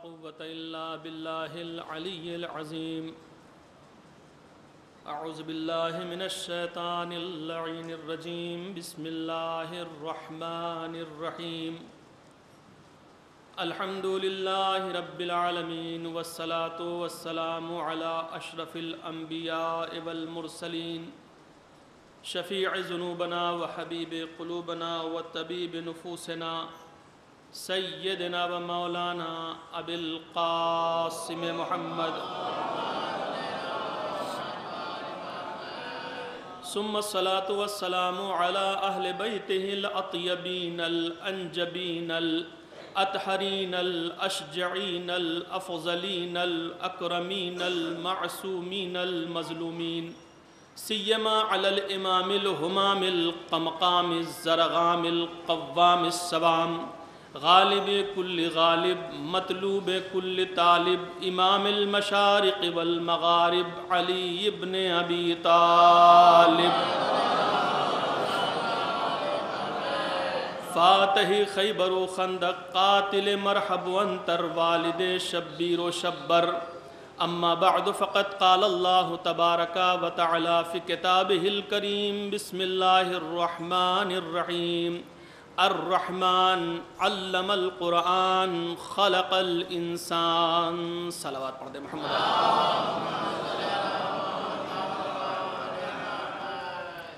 قوة إلا بالله العلي العظيم. أعوذ بالله من الشيطان اللعين الرجيم. بسم الله الرحمن الرحيم. الحمد لله رب العالمين والصلاة والسلام على أشرف الأنبياء والمرسلين شفيع ذنوبنا وحبيب قلوبنا وطبيب نفوسنا سيدنا ومولانا أبي القاسم محمد ثم الصلاة والسلام على أهل بيته الأطيبين الأنجبين الأطهرين الأشجعين الأفضلين الأكرمين المعصومين المظلومين سيما على الإمام الهمام القمقام الزرغام القوام السوام غالب كل غالب مطلوب كل طالب امام المشارق والمغارب علي بن ابي طالب فاتح خیبر و خندق قاتل مرحب وانتر والد شبیر و شبر. اما بعد فقد قال الله تبارك وتعالى في كتابه الكريم. بسم الله الرحمن الرحيم. الرحمن علم القرآن خلق الانسان. صلوات پڑھ دے محمد.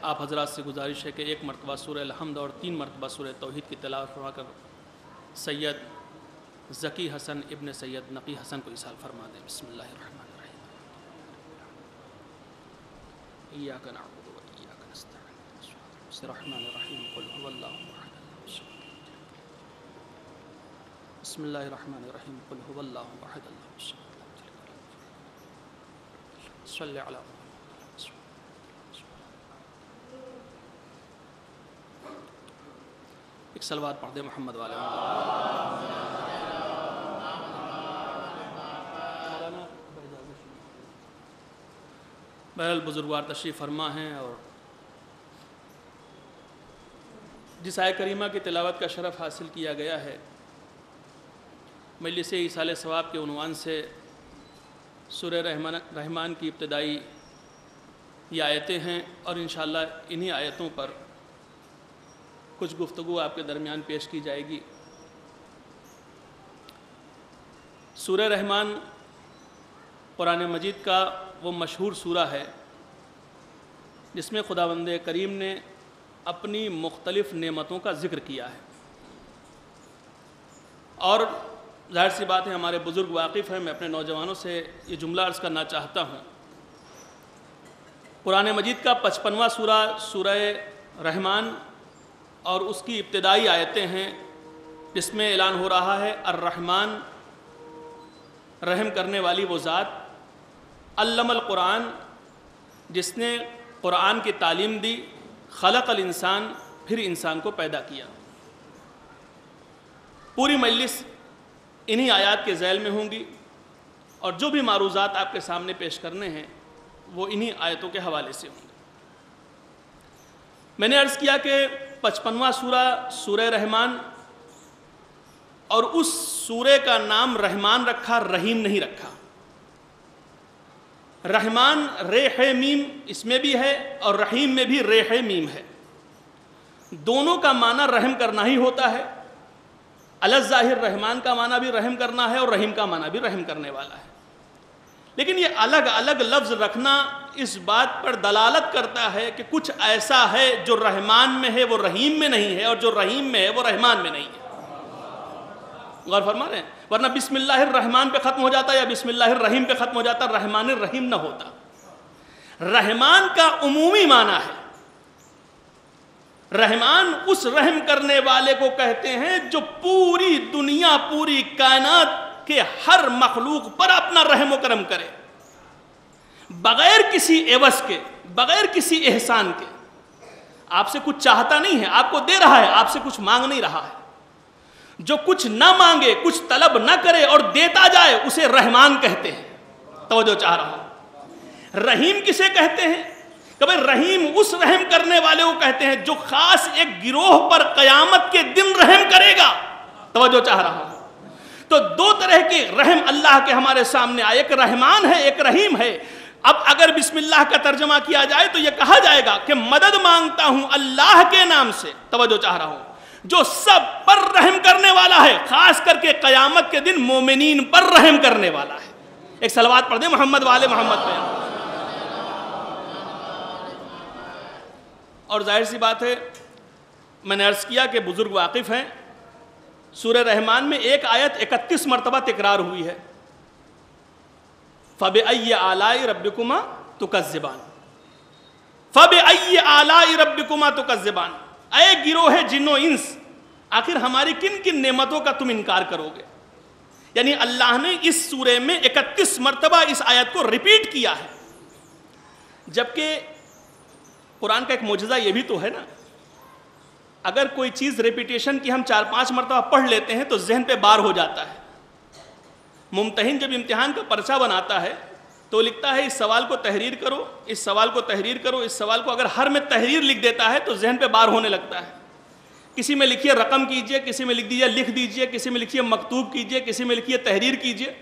آپ حضرات سے گزارش ہے کہ ایک مرتبہ سورہ الحمد اور 3 مرتبہ سورہ توحید کی تلاوت فرما کر سید ذکی حسن ابن سید نقی حسن کو ایصال فرما دیں. بسم اللہ الرحمن الرحیم. ایاک نعبد و ایاک نستعین. الرحمن الرحیم. قل هو اللہ احد. بسم اللہ الرحمن الرحیم. قل هو اللہ احد اللہ الصمد. صلی علی محمد. ایک صلوات پڑھ دے محمد والے. بہرحال بزرگوار تشریف فرما ہیں اور جس آیہ کریمہ کی تلاوت کا شرف حاصل کیا گیا ہے مجلس ایصال ثواب کے عنوان سے سورہ رحمان کی ابتدائی یہ آیتیں ہیں اور انشاءاللہ انہی آیتوں پر کچھ گفتگو آپ کے درمیان پیش کی جائے گی. سورہ رحمان قرآن مجید کا وہ مشہور سورہ ہے جس میں خداوند کریم نے اپنی مختلف نعمتوں کا ذکر کیا ہے اور ظاہر سی بات ہے ہمارے بزرگ واقف ہیں. میں اپنے نوجوانوں سے یہ جملہ عرض کرنا چاہتا ہوں. قرآن مجید کا 55واں سورہ سورہ رحمان اور اس کی ابتدائی آیتیں ہیں جس میں اعلان ہو رہا ہے الرحمن رحم کرنے والی وہ ذات، علم القرآن جس نے قرآن کی تعلیم دی، خلق الانسان پھر انسان کو پیدا کیا. پوری مجلس انہی آیات کے ذیل میں ہوں گی اور جو بھی معروضات آپ کے سامنے پیش کرنے ہیں وہ انہی آیتوں کے حوالے سے ہوں گے. میں نے عرض کیا کہ 55واں سورہ سورہ رحمان اور اس سورے کا نام رحمان رکھا، رحیم نہیں رکھا. رحمان ریح میم اس میں بھی ہے اور رحیم میں بھی ریح میم ہے. دونوں کا معنی رحم کرنا ہی ہوتا ہے. الظاہر رحمان کا معنی بھی رحم کرنا ہے اور رحیم کا معنی بھی رحم کرنے والا ہے. لیکن یہ الگ الگ لفظ رکھنا اس بات پر دلالت کرتا ہے کہ کچھ ایسا ہے جو رحمان میں ہے وہ رحیم میں نہیں ہے اور جو رحیم میں ہے وہ رحمان میں نہیں ہے. غور فرما رہے ہیں؟ ورنہ بسم اللہ الرحمن پہ ختم ہو جاتا یا بسم اللہ الرحیم پہ ختم ہو جاتا، رحمان الرحیم نہ ہوتا. رحمان کا عمومی معنی ہے. رحمان اس رحم کرنے والے کو کہتے ہیں جو پوری دنیا پوری کائنات کے ہر مخلوق پر اپنا رحم و کرم کرے بغیر کسی عوض کے، بغیر کسی احسان کے. آپ سے کچھ چاہتا نہیں ہے، آپ کو دے رہا ہے، آپ سے کچھ مانگ نہیں رہا ہے. جو کچھ نہ مانگے، کچھ طلب نہ کرے اور دیتا جائے اسے رحمان کہتے ہیں. توجہ چاہ رہا ہوں. رحیم کسے کہتے ہیں؟ کہ بھئی رحیم اس رحم کرنے والے کو کہتے ہیں جو خاص ایک گروہ پر قیامت کے دن رحم کرے گا. توجہ چاہ رہا ہوں. تو دو طرح کے رحم اللہ کے ہمارے سامنے آئے، ایک رحمان ہے ایک رحیم ہے۔ اب اگر بسم اللہ کا ترجمہ کیا جائے تو یہ کہا جائے گا کہ مدد مانگتا ہوں اللہ کے نام سے، توجہ چاہ رہا ہوں، جو سب پر رحم کرنے والا ہے، خاص کر کے قیامت کے دن مومنین پر رحم کرنے والا ہے۔ ایک صلوات پڑھ دیں محمد والے محمد پہ۔ اور ظاہر سی بات ہے، میں نے عرض کیا کہ بزرگ واقف ہیں، سورہ رحمان میں ایک آیت 31 مرتبہ تکرار ہوئی ہے، فَبِأَيِّ آلَاءِ رَبِّكُمَا تُكَذِّبَانِ، فَبِأَيِّ آلَاءِ رَبِّكُمَا تُكَذِّبَانِ، اے گروہ جن و انس، آخر ہماری کن کن نعمتوں کا تم انکار کرو گے؟ یعنی اللہ نے اس سورہ میں 31 مرتبہ اس آیت کو ریپیٹ کیا ہے، جبکہ قرآن کا ایک معجزہ یہ بھی تو ہے نا، اگر کوئی چیز ریپیٹیشن کی ہم 4-5 مرتبہ پڑھ لیتے ہیں تو ذہن پہ بار ہو جاتا ہے۔ ممتحن جب امتحان کا پرچہ بناتا ہے تو لکھتا ہے اس سوال کو تحریر کرو، اس سوال کو تحریر کرو، اس سوال کو، اگر ہر میں تحریر لکھ دیتا ہے تو ذہن پہ بار ہونے لگتا ہے۔ کسی میں لکھیے رقم کیجئے، کسی میں لکھ دیجئے لکھ دیجئے، کسی میں لکھیے مکتوب کیجئے، کسی میں لکھیے تحریر کیجئے،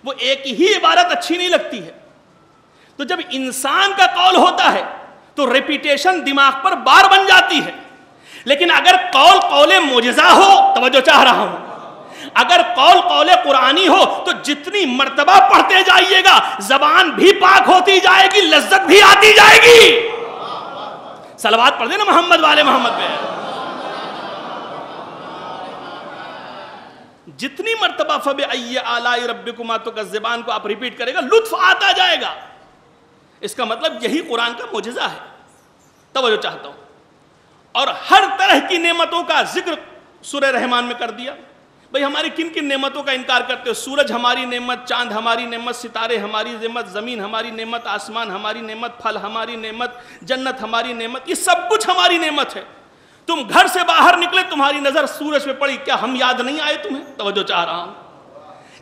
وہ ایک ہی عبارت اچھی نہیں لگتی ہے۔ تو جب انسان کا قول ہوتا ہے تو ریپیٹیشن دماغ پر بار بن جاتی ہے، لیکن اگر قول معجزہ ہو، توجہ چاہ رہا ہوں، اگر قول قرآنی ہو تو جتنی مرتبہ پڑھتے جائیے گا زبان بھی پاک ہوتی جائے گی، لذت بھی آتی جائے گی۔ صلوات پڑھ دیں نا محمد والے محمد پہ۔ جتنی مرتبہ فَبِأَيِّ آلَاءِ رَبِّكُمَا تُكَذِّبَانِ کو آپ ریپیٹ کرے گا، لطف آتا جائے گا۔ اس کا مطلب یہی قرآن کا معجزہ ہے۔ توجہ چاہتا ہوں، اور ہر طرح کی نعمتوں کا ذکر سورہ رحمان میں کر دیا۔ بھئی ہماری کن کن نعمتوں کا انکار کرتے ہو؟ سورج ہماری نعمت، چاند ہماری نعمت، ستارے ہماری نعمت، زمین ہماری نعمت، آسمان ہماری نعمت، پھل ہماری نعمت، جنت ہماری نعمت، یہ سب کچھ ہماری نعمت ہے۔ تم گھر سے باہر نکلے، تمہاری نظر سورج پہ پڑی، کیا ہم یاد نہیں آئے تمہیں؟ توجہ چاہ رہا ہوں۔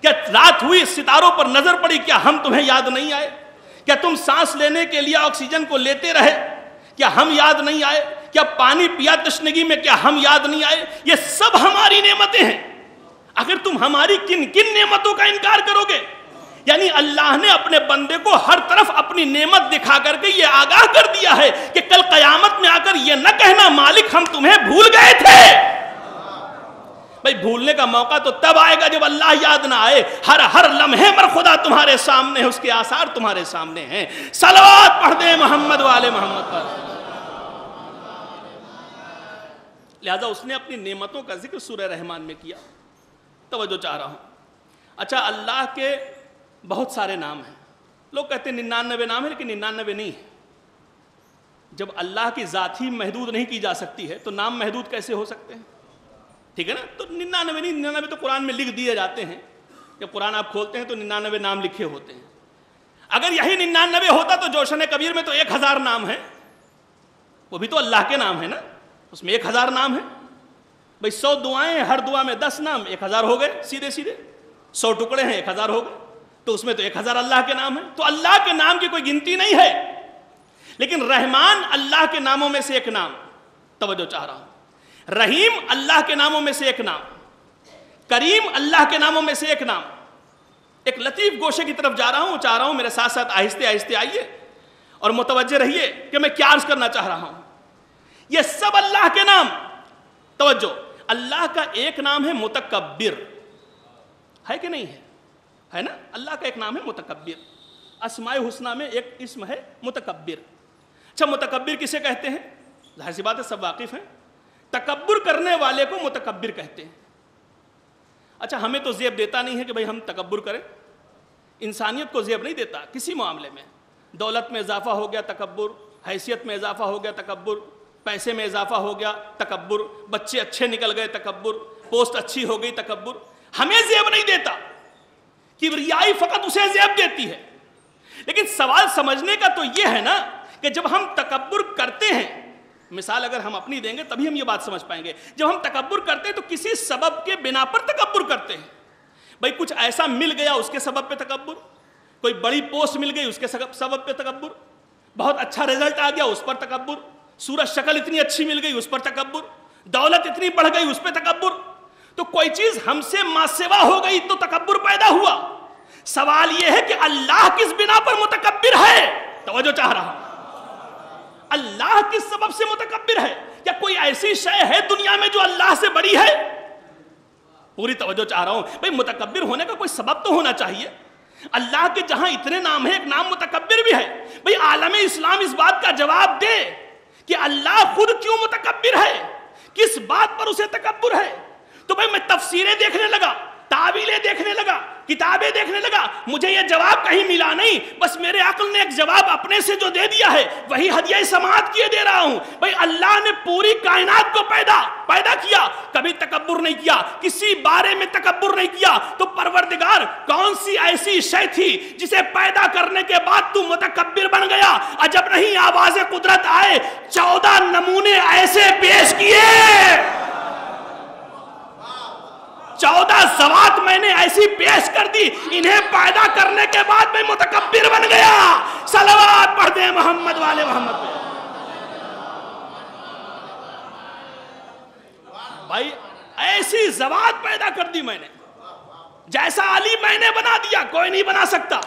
کیا رات ہوئی، ستاروں پر نظر پڑی، کیا ہم تمہیں یاد نہیں آئے؟ کیا تم سانس لینے کے لیے آکسیجن کو لیتے رہے، کیا ہم یاد نہیں آئے؟ کیا پانی پیا تشنگی میں، کیا ہم یاد نہیں آئے؟ یہ سب ہماری نعمتیں ہیں۔ اگر تم ہماری کن کن نعمتوں کا انکار کرو گے؟ یعنی اللہ نے اپنے بندے کو ہر طرف اپنی نعمت دکھا کر کے یہ آگاہ کر دیا ہے کہ کل قیامت میں آ کر یہ نہ کہنا مالک ہم تمہیں بھول گئے تھے۔ بھئی بھولنے کا موقع تو تب آئے گا جب اللہ یاد نہ آئے۔ ہر لمحے پر خدا تمہارے سامنے ہے، اس کے آثار تمہارے سامنے ہیں۔ صلوات پڑھ دیں محمد والے محمد پر۔ لہذا اس نے اپنی نعمتوں کا ذکر سورہ رحمان میں کیا۔ توجہ چاہ رہا ہوں۔ اچھا، اللہ کے بہت سارے نام ہیں۔ لوگ کہتے ہیں 99 نام ہیں، لیکن 99 نہیں ہے۔ جب اللہ کی ذات ہی محدود نہیں کی جا سکتی ہے تو نام محدود کیسے ہو سکتے ہیں؟ ٹھیک ہے نا؟ تو 99 نہیں، 99 تو قرآن میں لکھ دیے جاتے ہیں۔ جب قرآن آپ کھولتے ہیں تو 99 نام لکھے ہوتے ہیں۔ اگر یہی 99 ہوتا تو جوشن کبیر میں تو 1000 نام ہیں، وہ بھی تو اللہ کے نام ہیں نا، اس میں 1000 نام ہیں۔ بھئی 100 دعائیں ہیں، ہر دعا میں 10 نام، 1000 ہو گئے سیدھے سیدھے۔ 100 ٹکڑے ہیں، 1000 ہو گئے، تو اس میں تو 1000 اللہ کے نام ہیں۔ تو اللہ کے نام کی کوئی گنتی نہیں ہے، لیکن رحمان اللہ کے ناموں میں سے ایک نام۔ توجہ چاہ رہا ہوں۔ رحیم اللہ کے ناموں میں سے ایک نام، کریم اللہ کے ناموں میں سے ایک نام۔ ایک لطیف گوشے کی طرف جا رہا ہوں، چاہ رہا ہوں میرے ساتھ ساتھ آہستہ آہستہ آئیے اور متوجہ رہیے کہ میں کیا عرض کرنا چاہ رہا ہوں۔ یہ سب اللہ کے نام۔ توجہ، اللہ کا ایک نام ہے متکبر، ہے کہ نہیں ہے؟ ہے نا؟ اللہ کا ایک نام ہے متکبر۔ اسماء حسنہ میں ایک اسم ہے متکبر۔ اچھا، متکبر کسے کہتے ہیں؟ ظاہر سی بات ہے، سب واقف ہیں۔ تکبر کرنے والے کو متکبر کہتے ہیں۔ اچھا، ہمیں تو زیب دیتا نہیں ہے کہ بھئی ہم تکبر کریں، انسانیت کو زیب نہیں دیتا کسی معاملے میں۔ دولت میں اضافہ ہو گیا تکبر، حیثیت میں اضافہ ہو گیا تکبر، پیسے میں اضافہ ہو گیا تکبر، بچے اچھے نکل گئے تکبر، پوسٹ اچھی ہو گئی تکبر۔ ہمیں زیب نہیں دیتا، کبریائی فقط اسے زیب دیتی ہے۔ لیکن سوال سمجھنے کا تو یہ ہے نا کہ جب ہم تکبر کرتے ہیں، مثال اگر ہم اپنی دیں گے تبھی ہم یہ بات سمجھ پائیں گے، جب ہم تکبر کرتے ہیں تو کسی سبب کے بنا پر تکبر کرتے ہیں۔ بھئی کچھ ایسا مل گیا اس کے سبب پہ تکبر، کوئی بڑی پوسٹ مل گئی اس کے سبب پہ تکبر، بہت اچھا رزلٹ آ گیا اس پر تکبر، صورت شکل اتنی اچھی مل گئی اس پر تکبر، دولت اتنی بڑھ گئی اس پہ تکبر۔ تو کوئی چیز ہم سے ماسوا ہو گئی تو تکبر پیدا ہوا. سوال یہ ہے کہ اللہ کس بنا پر متکبر ہے؟ توجہ چاہ رہا ہوں. اللہ کس سبب سے متکبر ہے؟ کیا کوئی ایسی شے ہے دنیا میں جو اللہ سے بڑی ہے؟ پوری توجہ چاہ رہا ہوں. بھئی متکبر ہونے کا کوئی سبب تو ہونا چاہیے. اللہ کے جہاں اتنے نام ہیں ایک نام متکبر بھی ہے. بھئی عالم اسلام اس بات کا جواب دے کہ اللہ خود کیوں متکبر ہے، کس بات پر اسے تکبر ہے. تو بھئی میں تفسیریں دیکھنے لگا، تعویلیں دیکھنے لگا، کتابیں دیکھنے لگا، مجھے یہ جواب کہیں ملا نہیں. بس میرے عقل نے ایک جواب اپنے سے جو دے دیا ہے وہی ہدیہ سماعت کیے دے رہا ہوں. بھئی اللہ نے پوری کائنات کو پیدا کیا، کبھی تکبر نہیں کیا، کسی بارے میں تکبر نہیں کیا. تو پروردگار کون سی ایسی شے تھی جسے پیدا کرنے کے بعد تو متکبر بن گیا؟ عجب نہیں آواز قدرت آئے 14 نمونے ایسے پیش کیے، 14 ذوات میں نے ایسی پیش کر دی، انہیں پیدا کرنے کے بعد میں متکبر بن گیا. صلوات پڑھ دیں محمد والے محمد پہ. بھائی ایسی ذوات پیدا کر دی میں نے. جیسا علی میں نے بنا دیا کوئی نہیں بنا سکتا،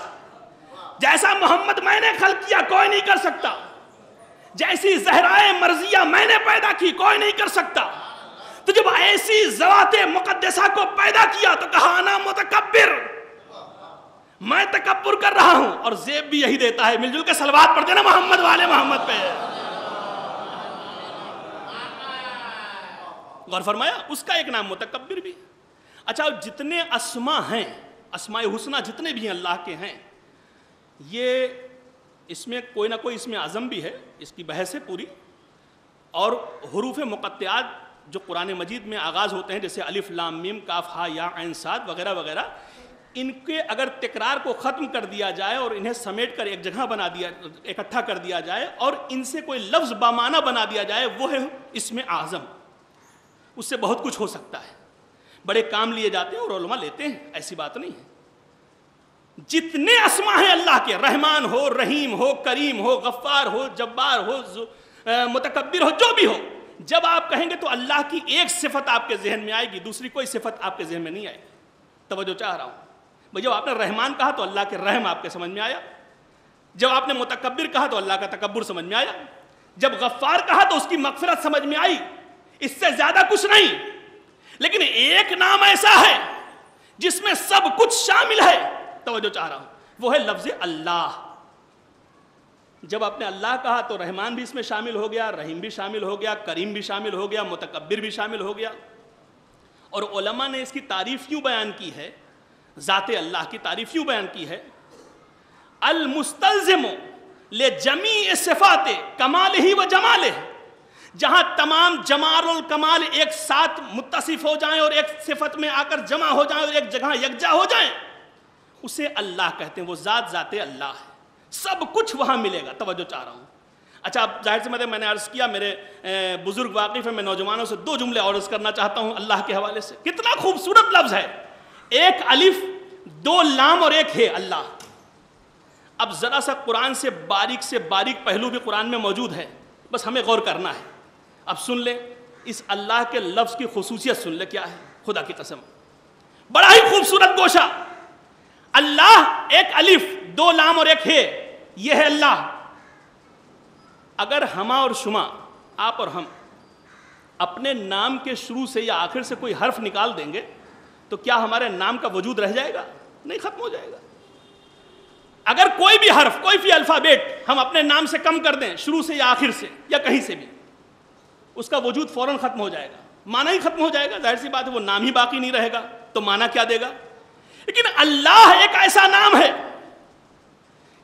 جیسا محمد میں نے خلق کیا کوئی نہیں کر سکتا، جیسی زہرائے مرضیہ میں نے پیدا کی کوئی نہیں کر سکتا. تو جب ایسی ذوات مقدسہ کو پیدا کیا تو کہا انا متکبر، میں تکبر کر رہا ہوں. اور زیب بھی یہی دیتا ہے. مل جل کے صلوات پڑھتے نا محمد والے محمد پہ. غور فرمایا، اس کا ایک نام متکبر بھی. اچھا جتنے اسما ہیں، اسماء حسنہ جتنے بھی ہیں اللہ کے ہیں، یہ اس میں کوئی نہ کوئی اسم اعظم بھی ہے، اس کی بحث ہے پوری. اور حروف مقطعات جو قرآن مجید میں آغاز ہوتے ہیں جیسے الف لام میم کاف ہا یا عین صاد وغیرہ وغیرہ، ان کے اگر تکرار کو ختم کر دیا جائے اور انہیں سمیٹ کر ایک جگہ بنا دیا، اکٹھا کر دیا جائے اور ان سے کوئی لفظ بامعنی بنا دیا جائے، وہ ہے اسم اعظم. اس سے بہت کچھ ہو سکتا ہے. بڑے کام لیے جاتے ہیں اور علماء لیتے ہیں، ایسی بات نہیں ہے. جتنے اسما ہیں اللہ کے، رحمان ہو، رحیم ہو، کریم ہو، غفار ہو، جبار ہو، متکبر ہو، جو بھی ہو، جب آپ کہیں گے تو اللہ کی ایک صفت آپ کے ذہن میں آئے گی، دوسری کوئی صفت آپ کے ذہن میں نہیں آئے گی. توجہ چاہ رہا ہوں. بھئی جب آپ نے رحمان کہا تو اللہ کے رحم آپ کے سمجھ میں آیا. جب آپ نے متکبر کہا تو اللہ کا تکبر سمجھ میں آیا. جب غفار کہا تو اس کی مغفرت سمجھ میں آئی. اس سے زیادہ کچھ نہیں. لیکن ایک نام ایسا ہے جس میں سب کچھ شامل ہے. توجہ چاہ رہا ہوں. وہ ہے لفظ اللہ. جب آپ نے اللہ کہا تو رحمان بھی اس میں شامل ہو گیا، رحیم بھی شامل ہو گیا، کریم بھی شامل ہو گیا، متکبر بھی شامل ہو گیا. اور علماء نے اس کی تعریف کیوں بیان کی ہے، ذات اللہ کی تعریف کیوں بیان کی ہے؟ المستلزم لجمیع صفات کمالہ و جمالہ، جہاں تمام جمال اور کمال ایک ساتھ متصف ہو جائیں اور ایک صفت میں آ کر جمع ہو جائیں اور ایک جگہ یکجا ہو جائیں، اسے اللہ کہتے ہیں. وہ ذات اللہ ہے، سب کچھ وہاں ملے گا. توجہ چاہ رہا ہوں. اچھا اب ظاہر سی بات ہے، میں نے عرض کیا میرے بزرگ واقف ہیں، میں نوجوانوں سے 2 جملے عرض کرنا چاہتا ہوں اللہ کے حوالے سے. کتنا خوبصورت لفظ ہے، 1 الف 2 لام اور 1 ہے اللہ. اب ذرا سا قرآن سے باریک پہلو بھی قرآن میں موجود ہے، بس ہمیں غور کرنا ہے. اب سن لیں اس اللہ کے لفظ کی خصوصیت، سن لیں کیا ہے. خدا کی قسم بڑا ہی خوبصورت گوشہ. اللہ 1 الف 2 لام اور 1 ہے، یہ ہے اللہ. اگر ہما اور شما، آپ اور ہم، اپنے نام کے شروع سے یا آخر سے کوئی حرف نکال دیں گے تو کیا ہمارے نام کا وجود رہ جائے گا؟ نہیں، ختم ہو جائے گا. اگر کوئی بھی حرف، کوئی بھی الفابیٹ ہم اپنے نام سے کم کر دیں، شروع سے یا آخر سے یا کہیں سے بھی، اس کا وجود فوراً ختم ہو جائے گا، معنی ہی ختم ہو جائے گا. ظاہر سی بات ہے وہ نام ہی باقی نہیں رہے گا تو معنی کیا دے گا؟ لیکن اللہ ایک ایسا نام ہے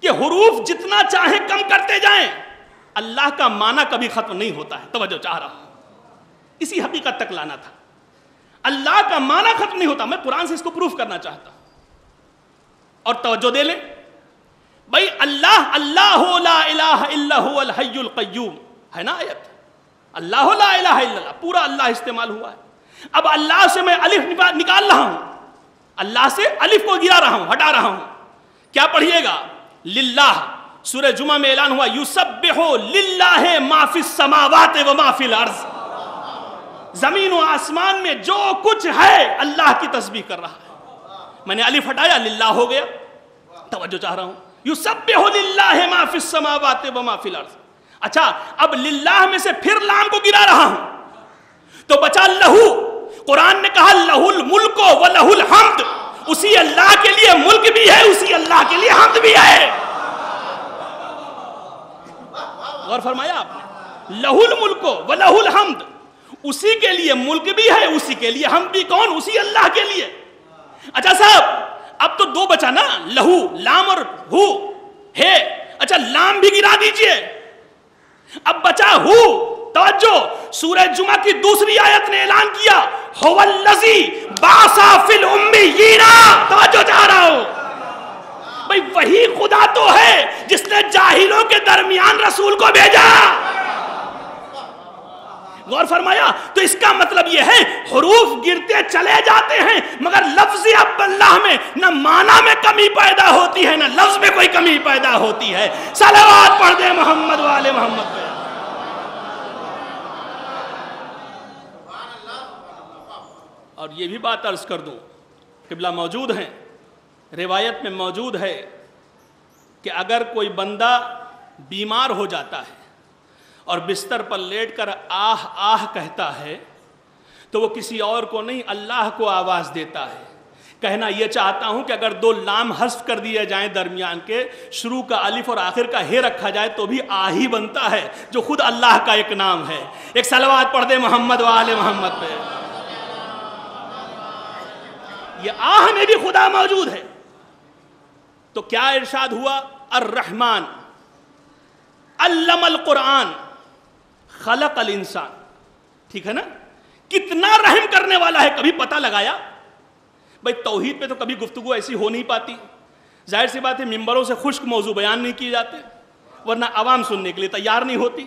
کہ حروف جتنا چاہیں کم کرتے جائیں، اللہ کا معنی کبھی ختم نہیں ہوتا ہے. توجہ چاہ رہا ہوں. اسی حقیقت تک لانا تھا. اللہ کا معنی ختم نہیں ہوتا. میں قرآن سے اس کو پروف کرنا چاہتا ہوں. اور توجہ دے لیں بھائی، اللہ لا الہ الا هو الحی القیوم ہے نا آیت. اللہ لا الہ الا اللہ، پورا اللہ استعمال ہوا ہے. اب اللہ سے میں الف نکال رہا ہوں، اللہ سے الف کو گرا رہا ہوں، ہٹا رہا ہوں. کیا پڑھیے گا؟ للہ. سورہ جمعہ میں اعلان ہوا یسبح للہ ما فی السماوات و ما فی الارض. زمین و آسمان میں جو کچھ ہے اللہ کی تسبیح کر رہا ہے. میں نے الف ہٹایا للہ ہو گیا. توجہ چاہ رہا ہوں. یسبح للہ ما فی السماوات و ما فی الارض. اچھا اب للہ میں سے پھر لام کو گرا رہا ہوں تو بچا لہو. قرآن نے کہا لہو الملک و لہو الحمد. اسی اللہ کے لیے ملک بھی ہے, اسی اللہ کے لیے حمد بھی ہے. غور فرمایا آپ نے, لہو الملک و لہو الحمد, اسی کے لیے ملک بھی ہے, اسی کے لیے حمد بھی. کون؟ اسی اللہ کے لیے. اچھا صاحب اب تو دو بچا نا, لہو, لام اور ہو ہے. اچھا لام بھی گرا دیجئے, اب بچا ہو. توجہ, سورہ جمعہ کی دوسری آیت نے اعلان کیا هو الذی بعث فی الامیین. توجہ چاہ رہا ہوں بھئی, وہی خدا تو ہے جس نے جاہلوں کے درمیان رسول کو بھیجا. غور فرمایا. تو اس کا مطلب یہ ہے حروف گرتے چلے جاتے ہیں مگر لفظ اب اللہ میں نہ معنی میں کمی پیدا ہوتی ہے نہ لفظ میں کوئی کمی پیدا ہوتی ہے. صلوات پڑھ دے محمد والے محمد پہ. اور یہ بھی بات عرض کر دوں, قبلہ موجود ہیں, روایت میں موجود ہے کہ اگر کوئی بندہ بیمار ہو جاتا ہے اور بستر پر لیٹ کر آہ آہ کہتا ہے تو وہ کسی اور کو نہیں اللہ کو آواز دیتا ہے. کہنا یہ چاہتا ہوں کہ اگر دو لام حذف کر دیے جائیں درمیان کے, شروع کا الف اور آخر کا ہے رکھا جائے تو بھی آہی بنتا ہے جو خود اللہ کا ایک نام ہے. ایک صلوات پڑھ دے محمد والے محمد پہ. یہ آہ میں بھی خدا موجود ہے. تو کیا ارشاد ہوا؟ الرحمن علم القرآن خلق الانسان. ٹھیک ہے نا, کتنا رحم کرنے والا ہے. کبھی پتہ لگایا بھئی توحید پہ تو کبھی گفتگو ایسی ہو نہیں پاتی. ظاہر سی بات ہے ممبروں سے خشک موضوع بیان نہیں کیے جاتے ورنہ عوام سننے کے لیے تیار نہیں ہوتی.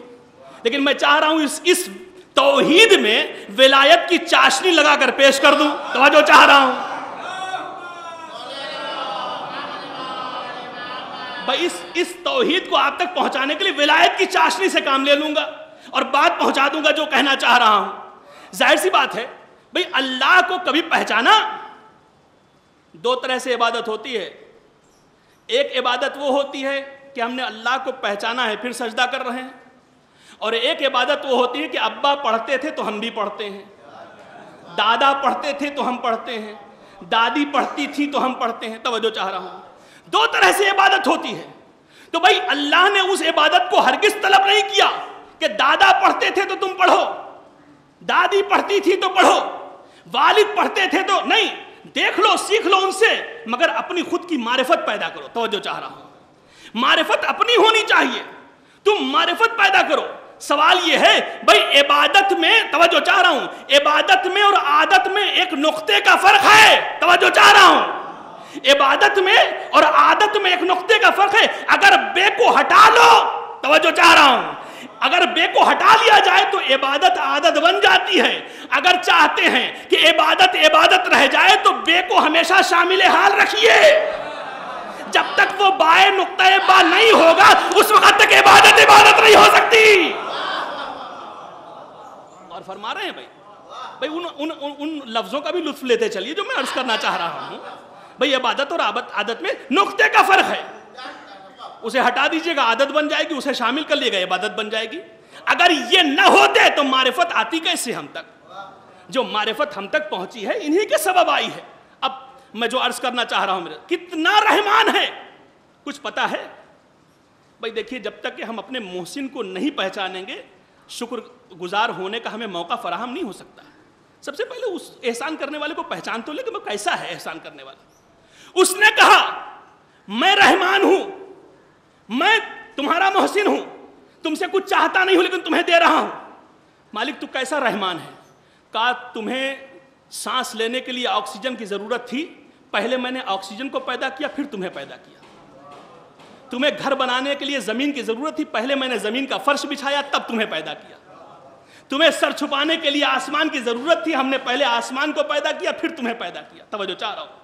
لیکن میں چاہ رہا ہوں اس توحید میں ولایت کی چاشنی لگا کر پیش کر دوں. توجہ چاہ رہا ہوں بھئی, اس توحید کو آپ تک پہنچانے کے لیے ولایت کی چاشنی سے کام لے لوں گا اور بات پہنچا دوں گا جو کہنا چاہ رہا ہوں. ظاہر سی بات ہے بھئی اللہ کو کبھی پہچانا. دو طرح سے عبادت ہوتی ہے. ایک عبادت وہ ہوتی ہے کہ ہم نے اللہ کو پہچانا ہے پھر سجدہ کر رہے ہیں, اور ایک عبادت وہ ہوتی ہے کہ ابا پڑھتے تھے تو ہم بھی پڑھتے ہیں, دادا پڑھتے تھے تو ہم پڑھتے ہیں, دادی پڑھتی تھی تو ہم پڑھتے ہیں. توجہ چاہ رہا ہوں. دو طرح سے عبادت ہوتی ہے. تو بھائی اللہ نے اس عبادت کو ہرگز طلب نہیں کیا کہ دادا پڑھتے تھے تو تم پڑھو, دادی پڑھتی تھی تو پڑھو, والد پڑھتے تھے تو نہیں. دیکھ لو, سیکھ لو ان سے, مگر اپنی خود کی معرفت پیدا کرو. توجہ چاہ رہا ہوں, معرفت اپنی ہونی چاہیے, تم معرفت پیدا کرو. سوال یہ ہے بھائی عبادت میں, توجہ چاہ رہا ہوں, عبادت میں اور عادت میں ایک نقطے کا فرق ہے. توجہ چاہ رہا ہوں, عبادت میں اور عادت میں ایک نقطے کا فرق ہے. اگر بے کو ہٹا لو, توجہ چاہ رہا ہوں, اگر بے کو ہٹا لیا جائے تو عبادت عادت بن جاتی ہے. اگر چاہتے ہیں کہ عبادت عبادت رہ جائے تو بے کو ہمیشہ شامل حال رکھیے. جب تک وہ بائے نقطہ با نہیں ہوگا اس وقت تک عبادت عبادت نہیں ہو سکتی. اور فرما رہے ہیں بھائی ان لفظوں کا بھی لطف لیتے چلیے جو میں عرض کرنا چاہ رہا ہوں. بھئی عبادت اور عادت میں نقطے کا فرق ہے. اسے ہٹا دیجئے گا عادت بن جائے گی, اسے شامل کر لیے گا عبادت بن جائے گی. اگر یہ نہ ہوتے تو معرفت آتی کیسے ہم تک؟ جو معرفت ہم تک پہنچی ہے انہی کے سبب آئی ہے. اب میں جو عرض کرنا چاہ رہا ہوں, میرا کتنا رحمان ہے کچھ پتا ہے؟ بھئی دیکھیے, جب تک کہ ہم اپنے محسن کو نہیں پہچانیں گے شکر گزار ہونے کا ہمیں موقع فراہم نہیں ہو سکتا. سب سے پہلے اس احسان کرنے والے کو پہچان تو لے کہ وہ کیسا ہے احسان کرنے والا. اس نے کہا میں رحمان ہوں, میں تمہارا محسن ہوں, تم سے کچھ چاہتا نہیں ہوں لیکن تمہیں دے رہا ہوں. مالک تو کیسا رحمان ہے؟ کہا تمہیں سانس لینے کے لیے آکسیجن کی ضرورت تھی, پہلے میں نے آکسیجن کو پیدا کیا پھر تمہیں پیدا کیا. تمہیں گھر بنانے کے لیے زمین کی ضرورت تھی, پہلے میں نے زمین کا فرش بچھایا تب تمہیں پیدا کیا. تمہیں سر چھپانے کے لیے آسمان کی ضرورت تھی, ہم نے پہلے آسمان کو پیدا کیا پھر تمہیں پیدا کیا. توجہ چاہ رہا ہوں.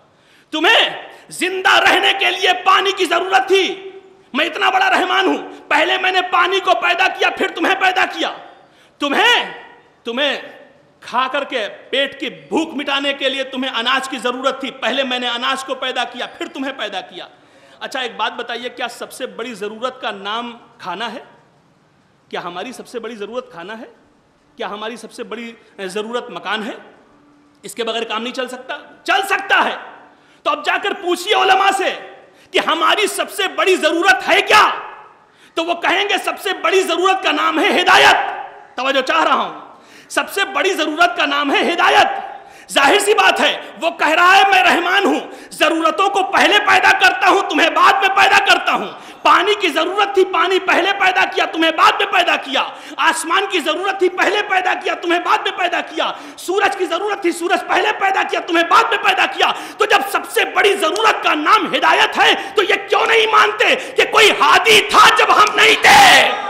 تمہیں زندہ رہنے کے لیے پانی کی ضرورت تھی, میں اتنا بڑا رحمان ہوں, پہلے میں نے پانی کو پیدا کیا پھر تمہیں پیدا کیا. تمہیں کھا کر کے پیٹ کی بھوک مٹانے کے لیے تمہیں اناج کی ضرورت تھی، پہلے میں نے اناج کو پیدا کیا پھر تمہیں پیدا کیا۔ اچھا ایک بات بتائیے، کیا سب سے بڑی ضرورت کا نام کھانا ہے؟ کیا ہماری سب سے بڑی ضرورت کھانا ہے؟ کیا ہماری سب سے بڑی ضرورت مکان ہے؟ اس کے بغیر کام نہیں چل سکتا؟ چل سکتا ہے۔ تو اب جا کر پوچھئے علماء سے کہ ہماری سب سے بڑی ضرورت ہے کیا؟ تو وہ کہیں گے سب سے بڑی ضرورت کا نام ہے ہدایت۔ توجہ چاہ رہا ہوں، سب سے بڑی ضرورت کا نام ہے ہدایت۔ ظاہر سی بات ہے، وہ کہہ رہا ہے میں رحمان ہوں، ضرورتوں کو پہلے پیدا کرتا ہوں، تمہیں بعد میں پیدا کرتا ہوں۔ پانی کی ضرورت تھی، پانی پہلے پیدا کیا، تمہیں بعد میں پیدا کیا۔ آسمان کی ضرورت تھی، پہلے پیدا کیا، تمہیں بعد میں پیدا کیا۔ سورج کی ضرورت تھی، سورج پہلے پیدا کیا، تمہیں بعد میں پیدا کیا۔ تو جب سب سے بڑی ضرورت کا نام ہدایت ہے تو یہ کیوں نہیں مانتے کہ کوئی ہادی تھا جب ہم نہیں تھے؟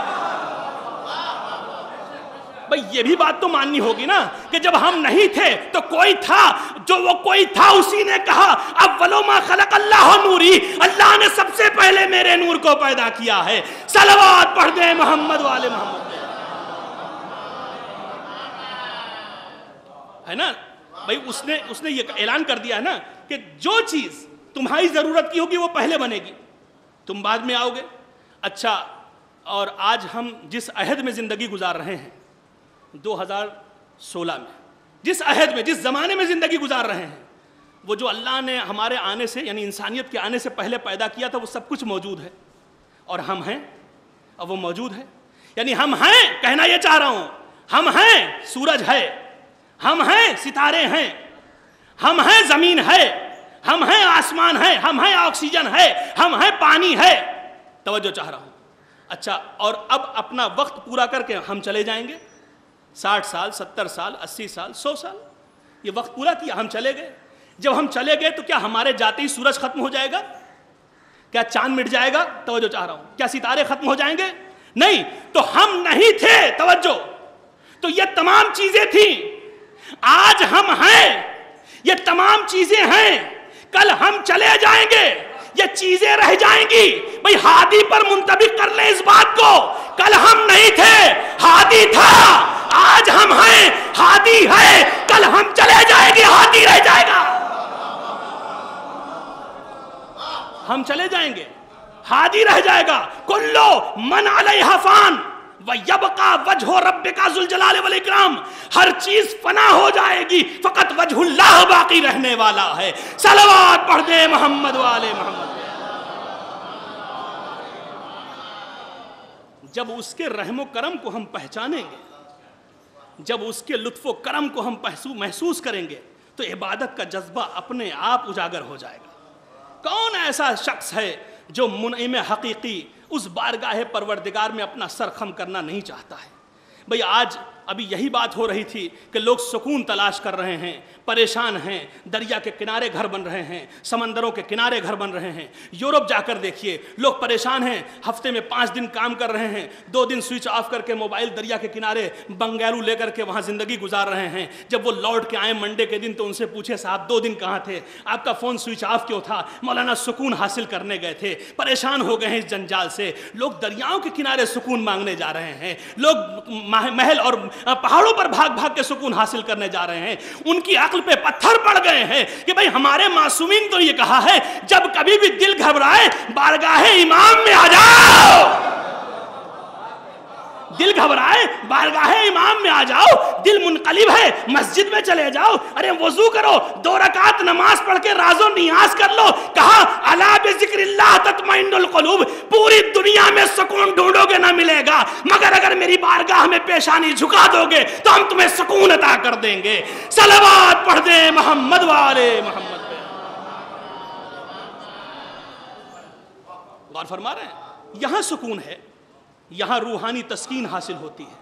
بھئی یہ بھی بات تو ماننی ہوگی نا کہ جب ہم نہیں تھے تو کوئی تھا، جو وہ کوئی تھا اسی نے کہا اولو ما خلق اللہ نوری، اللہ نے سب سے پہلے میرے نور کو پیدا کیا ہے۔ صلوات پڑھ دیں محمد والے محمد، ہے نا بھئی؟ اس نے یہ اعلان کر دیا ہے نا کہ جو چیز تمہاری ضرورت کی ہوگی وہ پہلے بنے گی، تم بعد میں آؤ گے۔ اچھا، اور آج ہم جس عہد میں زندگی گزار رہے ہیں 2016 میں، جس عہد میں، جس زمانے میں زندگی گزار رہے ہیں، وہ جو اللہ نے ہمارے آنے سے یعنی انسانیت کے آنے سے پہلے پیدا کیا تھا وہ سب کچھ موجود ہے، اور ہم ہیں اور وہ موجود ہے۔ یعنی ہم ہیں، کہنا یہ چاہ رہا ہوں، ہم ہیں، سورج ہے، ہم ہیں، ستارے ہیں، ہم ہیں، زمین ہے، ہم ہیں، آسمان ہے، ہم ہیں، آکسیجن ہے، ہم ہیں، پانی ہے۔ توجہ چاہ رہا ہوں۔ اچھا، اور اب اپنا وقت پورا کر کے ہم چلے جائیں گے، 60 سال، 70 سال، 80 سال، 100 سال، یہ وقت پورا کیا، ہم چلے گئے۔ جب ہم چلے گئے تو کیا ہمارے جاتے ہی سورج ختم ہو جائے گا؟ کیا چاند مٹ جائے گا؟ توجہ چاہ رہا ہوں۔ کیا ستارے ختم ہو جائیں گے؟ نہیں۔ تو ہم نہیں تھے، توجہ، تو یہ تمام چیزیں تھیں، آج ہم ہیں، یہ تمام چیزیں ہیں، کل ہم چلے جائیں گے، یہ چیزیں رہ جائیں گی۔ بھئی ہادی پر منطبق کر لیں اس بات کو، کل ہم نہیں تھے، ہادی تھا، آج ہم ہیں، ہادی ہے، کل ہم چلے جائیں گے، ہادی رہ جائے گا۔ ہم چلے جائیں گے، ہادی رہ جائے گا۔ کلو من علیہا فان وَيَبْقَى وَجْهُ رَبِّكَ ذُو الْجَلَالِ وَالْإِكْرَامِ، ہر چیز فنا ہو جائے گی، فقط وجہ اللہ باقی رہنے والا ہے۔ صلوات پڑھ دیں محمد والے محمد۔ جب اس کے رحم و کرم کو ہم پہچانیں گے، جب اس کے لطف و کرم کو ہم محسوس کریں گے تو عبادت کا جذبہ اپنے آپ اجاگر ہو جائے گا۔ کون ایسا شخص ہے جو منعم حقیقی اس بارگاہ پروردگار میں اپنا سر خم کرنا نہیں چاہتا ہے؟ بھئی آج ابھی یہی بات ہو رہی تھی کہ لوگ سکون تلاش کر رہے ہیں، پریشان ہیں، دریا کے کنارے گھر بن رہے ہیں، سمندروں کے کنارے گھر بن رہے ہیں۔ یورپ جا کر دیکھیے، لوگ پریشان ہیں، ہفتے میں 5 دن کام کر رہے ہیں، 2 دن سوئچ آف کر کے موبائل دریا کے کنارے بنگالو لے کر کے وہاں زندگی گزار رہے ہیں۔ جب وہ لوٹ کے آئے منڈے کے دن تو ان سے پوچھے صاحب 2 دن کہاں تھے، آپ کا فون سوئچ آف کیوں تھا؟ مولانا سکون حاصل کرنے گئے تھے، پریشان ہو گئے ہیں اس جنجال سے۔ لوگ دریاؤں کے کنارے سکون مانگنے جا رہے ہیں، لوگ محل اور پہاڑوں پر بھاگ بھاگ کے سکون حاصل کرنے جا رہے ہیں۔ ان کی عقل پہ پتھر پڑ گئے ہیں کہ بھئی ہمارے معصومین تو یہ کہا ہے جب کبھی بھی دل گھبرائے بارگاہ امام میں آ جاؤ، دل گھبرائے بارگاہ امام میں آ جاؤ، دل منقلب ہے مسجد میں چلے جاؤ، ارے وضو کرو، 2 رکعت نماز پڑھ کے راز و نیاز کر لو۔ کہا الا بذکر اللہ تطمئن القلوب، پوری دنیا میں سکون ڈھونڈو گے نہ ملے گا، مگر اگر میری بارگاہ میں پیشانی جھکا دو گے تو ہم تمہیں سکون عطا کر دیں گے۔ صلوات پڑھ دیں محمد والے محمد پہ۔ غور فرما رہے ہیں؟ یہاں سکون ہے، یہاں روحانی تسکین حاصل ہوتی ہے،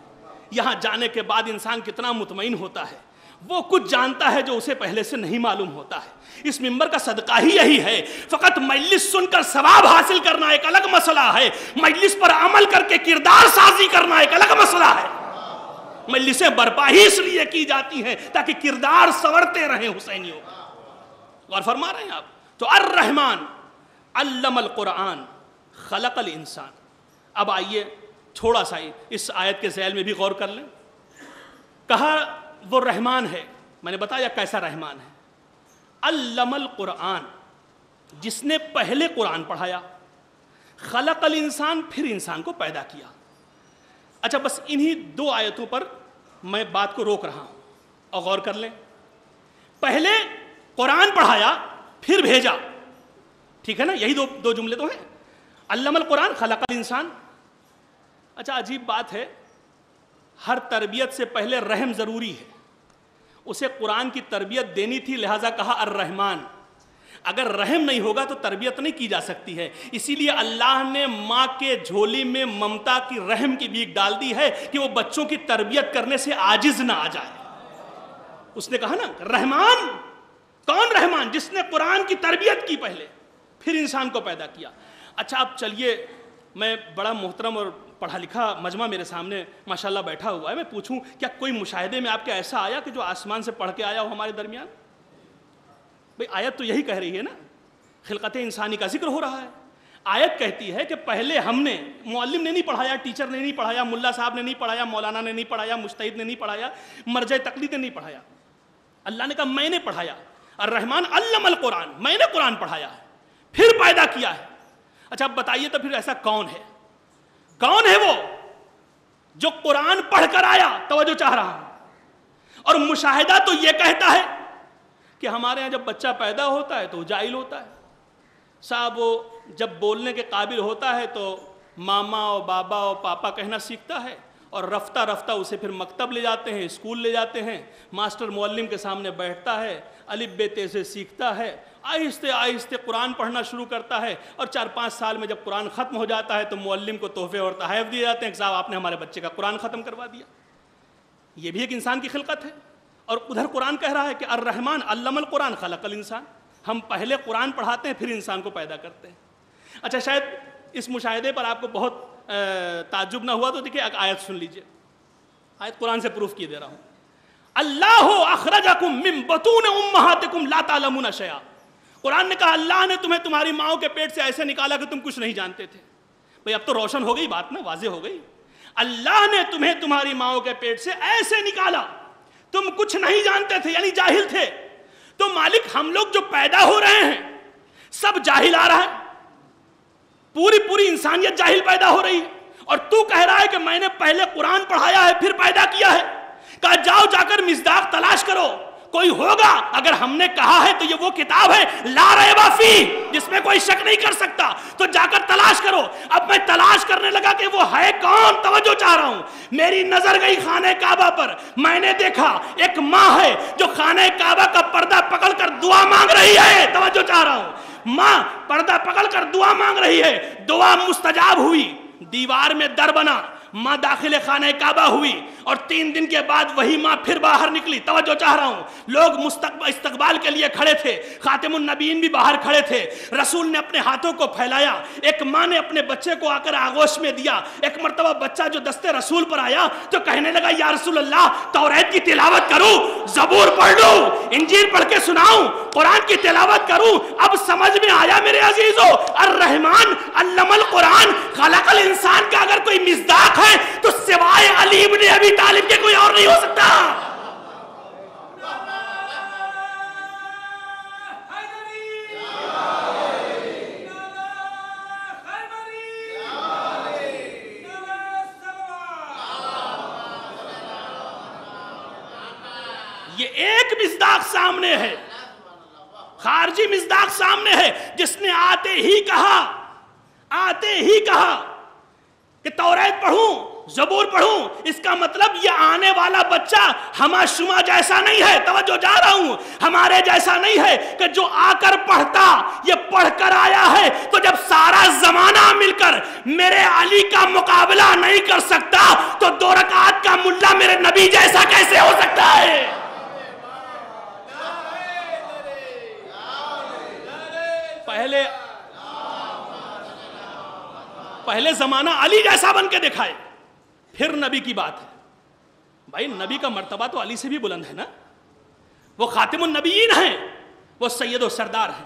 یہاں جانے کے بعد انسان کتنا مطمئن ہوتا ہے، وہ کچھ جانتا ہے جو اسے پہلے سے نہیں معلوم ہوتا ہے۔ اس منبر کا صدقہ ہی یہی ہے، فقط مجلس سن کر ثواب حاصل کرنا ایک الگ مسئلہ ہے، مجلس پر عمل کر کے کردار سازی کرنا ایک الگ مسئلہ ہے۔ مجلسیں برپا ہی اس لیے کی جاتی ہیں تاکہ کردار سنورتے رہیں حسینیوں کا۔ غور فرما رہے ہیں آپ؟ تو الرحمن علم القرآن خلق الانسان۔ اب آئیے تھوڑا سا اس آیت کے ذیل میں بھی غور کر لیں۔ کہا وہ رحمان ہے، میں نے بتایا کیسا رحمان ہے، علم القرآن، جس نے پہلے قرآن پڑھایا، خلق الانسان، پھر انسان کو پیدا کیا۔ اچھا بس انہی 2 آیتوں پر میں بات کو روک رہا ہوں اور غور کر لیں۔ پہلے قرآن پڑھایا پھر بھیجا، ٹھیک ہے نا، یہی دو جملے تو ہیں، علم القرآن خلق الانسان۔ اچھا عجیب بات ہے، ہر تربیت سے پہلے رحم ضروری ہے، اسے قرآن کی تربیت دینی تھی، لہٰذا کہا الرحمن۔ اگر رحم نہیں ہوگا تو تربیت نہیں کی جا سکتی ہے، اسی لیے اللہ نے ماں کے جھولی میں ممتا کی رحم کی بھیک ڈال دی ہے کہ وہ بچوں کی تربیت کرنے سے عاجز نہ آ جائے۔ اس نے کہا نا رحمان، کون رحمان؟ جس نے قرآن کی تربیت کی پہلے، پھر انسان کو پیدا کیا۔ اچھا اب چلیے، میں بڑا محترم اور پڑھا لکھا مجمع میرے سامنے ماشاءاللہ بیٹھا ہوا ہے، میں پوچھوں کیا کوئی مشاہدے میں آپ کے ایسا آیا کہ جو آسمان سے پڑھ کے آیا ہو ہمارے درمیان؟ بھئی آیت تو یہی کہہ رہی ہے نا، خلقت انسانی کا ذکر ہو رہا ہے۔ آیت کہتی ہے کہ پہلے ہم نے، معلم نے نہیں پڑھایا، ٹیچر نے نہیں پڑھایا، ملا صاحب نے نہیں پڑھایا، مولانا نے نہیں پڑھایا، مجتہد نے نہیں پڑھایا، مرجع تقلید نے نہیں پڑھایا، اللہ نے کہا میں نے پڑھایا، الرحمن علم القرآن، میں نے قرآن پڑھایا ہے، پھر پیدا کیا ہے۔ اچھا اب بتائیے تو پھر ایسا کون ہے؟ کون ہے وہ جو قرآن پڑھ کر آیا؟ توجہ چاہ رہا ہوں۔ اور مشاہدہ تو یہ کہتا ہے کہ ہمارے ہاں جب بچہ پیدا ہوتا ہے تو وہ جاہل ہوتا ہے صاحب، وہ جب بولنے کے قابل ہوتا ہے تو ماما اور بابا اور پاپا کہنا سیکھتا ہے، اور رفتہ رفتہ اسے پھر مکتب لے جاتے ہیں، اسکول لے جاتے ہیں، ماسٹر معلم کے سامنے بیٹھتا ہے، الف ب ت سے سیکھتا ہے، آہستہ آہستہ قرآن پڑھنا شروع کرتا ہے، اور 4-5 سال میں جب قرآن ختم ہو جاتا ہے تو معلم کو تحفے اور تحائف دیے جاتے ہیں کہ صاحب آپ نے ہمارے بچے کا قرآن ختم کروا دیا۔ یہ بھی ایک انسان کی خلقت ہے۔ اور ادھر قرآن کہہ رہا ہے کہ الرحمن علم القرآن خلق الانسان، ہم پہلے قرآن پڑھاتے ہیں پھر انسان کو پیدا کرتے ہیں۔ اچھا شاید اس مشاہدے پر آپ کو بہت تعجب نہ ہوا تو دیکھیں ایک آیت سن لیجئے، آیت قرآن سے پروف کیے دے رہا ہوں۔ اللہ اخرجکم من بطون امہاتکم لا تعلمون شیئا، قرآن نے کہا اللہ نے تمہیں تمہاری ماؤں کے پیٹ سے ایسے نکالا کہ تم کچھ نہیں جانتے تھے۔ بھئی اب تو روشن ہو گئی بات نا، واضح ہو گئی۔ اللہ نے تمہیں تمہاری ماؤں کے پیٹ سے ایسے نکالا، تم کچھ نہیں جانتے تھے، یعنی جاہل تھے۔ تو مالک ہم لوگ جو پیدا ہو رہے ہیں سب جاہل آ رہا ہے، پوری انسانیت جاہل پیدا ہو رہی ہے، اور تو کہہ رہا ہے کہ میں نے پہلے قرآن پڑھایا ہے پھر پیدا کیا ہے۔ کہا جاؤ جا کر مصداق تلاش کرو، کوئی ہوگا، اگر ہم نے کہا ہے تو یہ وہ کتاب ہے لا ریب فیہ، جس میں کوئی شک نہیں کر سکتا، تو جا کر تلاش کرو۔ اب میں تلاش کرنے لگا کہ وہ ہے کون، توجہ چاہ رہا ہوں۔ میری نظر گئی خانہ کعبہ پر، میں نے دیکھا ایک ماں ہے جو خانہ کعبہ کا پردہ پکڑ کر دعا مانگ رہی ہے، توجہ چاہ رہا ہوں۔ ماں پردہ پکڑ کر دعا مانگ رہی ہے، دعا مستجاب ہوئی، دیوار میں در بنا، ماں داخل خانہ کعبہ ہوئی، اور 3 دن کے بعد وہی ماں پھر باہر نکلی۔ توجہ چاہ رہا ہوں، لوگ استقبال کے لیے کھڑے تھے، خاتم النبیین بھی باہر کھڑے تھے، رسول نے اپنے ہاتھوں کو پھیلایا، ایک ماں نے اپنے بچے کو آ کر آغوش میں دیا۔ ایک مرتبہ بچہ جو دستے رسول پر آیا تو کہنے لگا یا رسول اللہ توریت کی تلاوت کروں، زبور پڑھ لوں، انجیل پڑھ کے سناؤں، قرآن کی تلاوت کروں۔ اب سمجھ میں آیا میرے عزیزو، الرحمن علم القرآن خلق الانسان کا اگر کوئی مصداق ہے تو سوائے علی ابن ابی طالب کے کوئی اور نہیں ہو سکتا۔ یہ ایک مصداق سامنے ہے، خارجی مصداق سامنے ہے، جس نے آتے ہی کہا کہ توریت پڑھوں، زبور پڑھوں۔ اس کا مطلب یہ آنے والا بچہ ہما شما جیسا نہیں ہے، توجہ جا رہا ہوں، ہمارے جیسا نہیں ہے کہ جو آ کر پڑھتا، یہ پڑھ کر آیا ہے تو جب سارا زمانہ مل کر میرے علی کا مقابلہ نہیں کر سکتا تو 2 رکعت کا ملا میرے نبی جیسا کیسے ہو سکتا ہے؟ پہلے زمانہ علی جیسا بن کے دکھائے، پھر نبی کی بات ہے۔ بھائی نبی کا مرتبہ تو علی سے بھی بلند ہے نا، وہ خاتم النبیین ہیں، وہ سید و سردار ہیں۔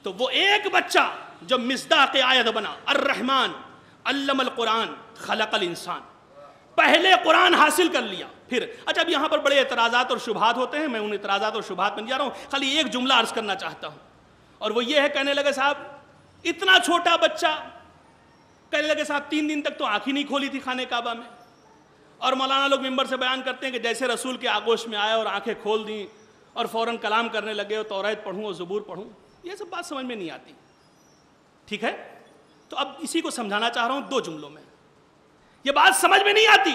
تو وہ ایک بچہ جو مصداق آیت بنا، الرحمن علم القرآن خلق الانسان، پہلے قرآن حاصل کر لیا پھر. اچھا اب یہاں پر بڑے اعتراضات اور شبہات ہوتے ہیں, میں ان اعتراضات اور شبہات میں نہیں جا رہا ہوں, خالی ایک جملہ عرض کرنا چاہتا ہوں, اور وہ یہ ہے, کہنے لگے صاحب اتنا چھوٹا بچہ, کہنے لگے صاحب 3 دن تک تو آنکھ ہی نہیں کھولی تھی خانہ کعبہ میں, اور مولانا لوگ ممبر سے بیان کرتے ہیں کہ جیسے رسول کے آغوش میں آئے اور آنکھیں کھول دیں اور فوراً کلام کرنے لگے, اور توریت پڑھوں اور زبور پڑھوں. یہ سب بات سمجھ میں نہیں آتی. ٹھیک ہے, تو اب اسی کو سمجھانا چاہ رہا ہوں 2 جملوں میں. یہ بات سمجھ میں نہیں آتی,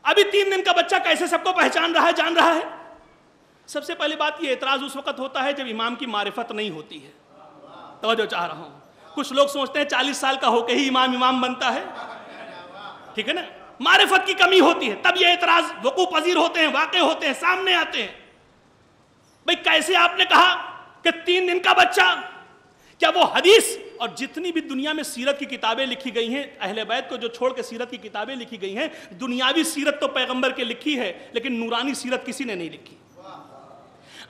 ابھی 3 دن کا بچہ کیسے سب کو پہچان رہا ہے, جان رہا ہے. سب سے پہلی بات, یہ اعتراض اس وقت ہوتا ہے جب امام کی معرفت نہیں ہوتی ہے. توجہ چاہ رہا ہوں, کچھ لوگ سوچتے ہیں 40 سال کا ہو کے ہی امام بنتا ہے. ٹھیک ہے نا, معرفت کی کمی ہوتی ہے, تب یہ اعتراض وقوع پذیر ہوتے ہیں, واقع ہوتے ہیں, سامنے آتے ہیں. بھئی کیسے آپ نے کہا کہ 3 دن کا بچہ, کیا وہ حدیث اور جتنی بھی دنیا میں سیرت کی کتابیں لکھی گئی ہیں, اہل بیت کو جو چھوڑ کے سیرت کی کتابیں لکھی گئی ہیں, دنیاوی سیرت تو پیغمبر کے لکھی ہے, لیکن نورانی سیرت کسی نے نہیں لکھی.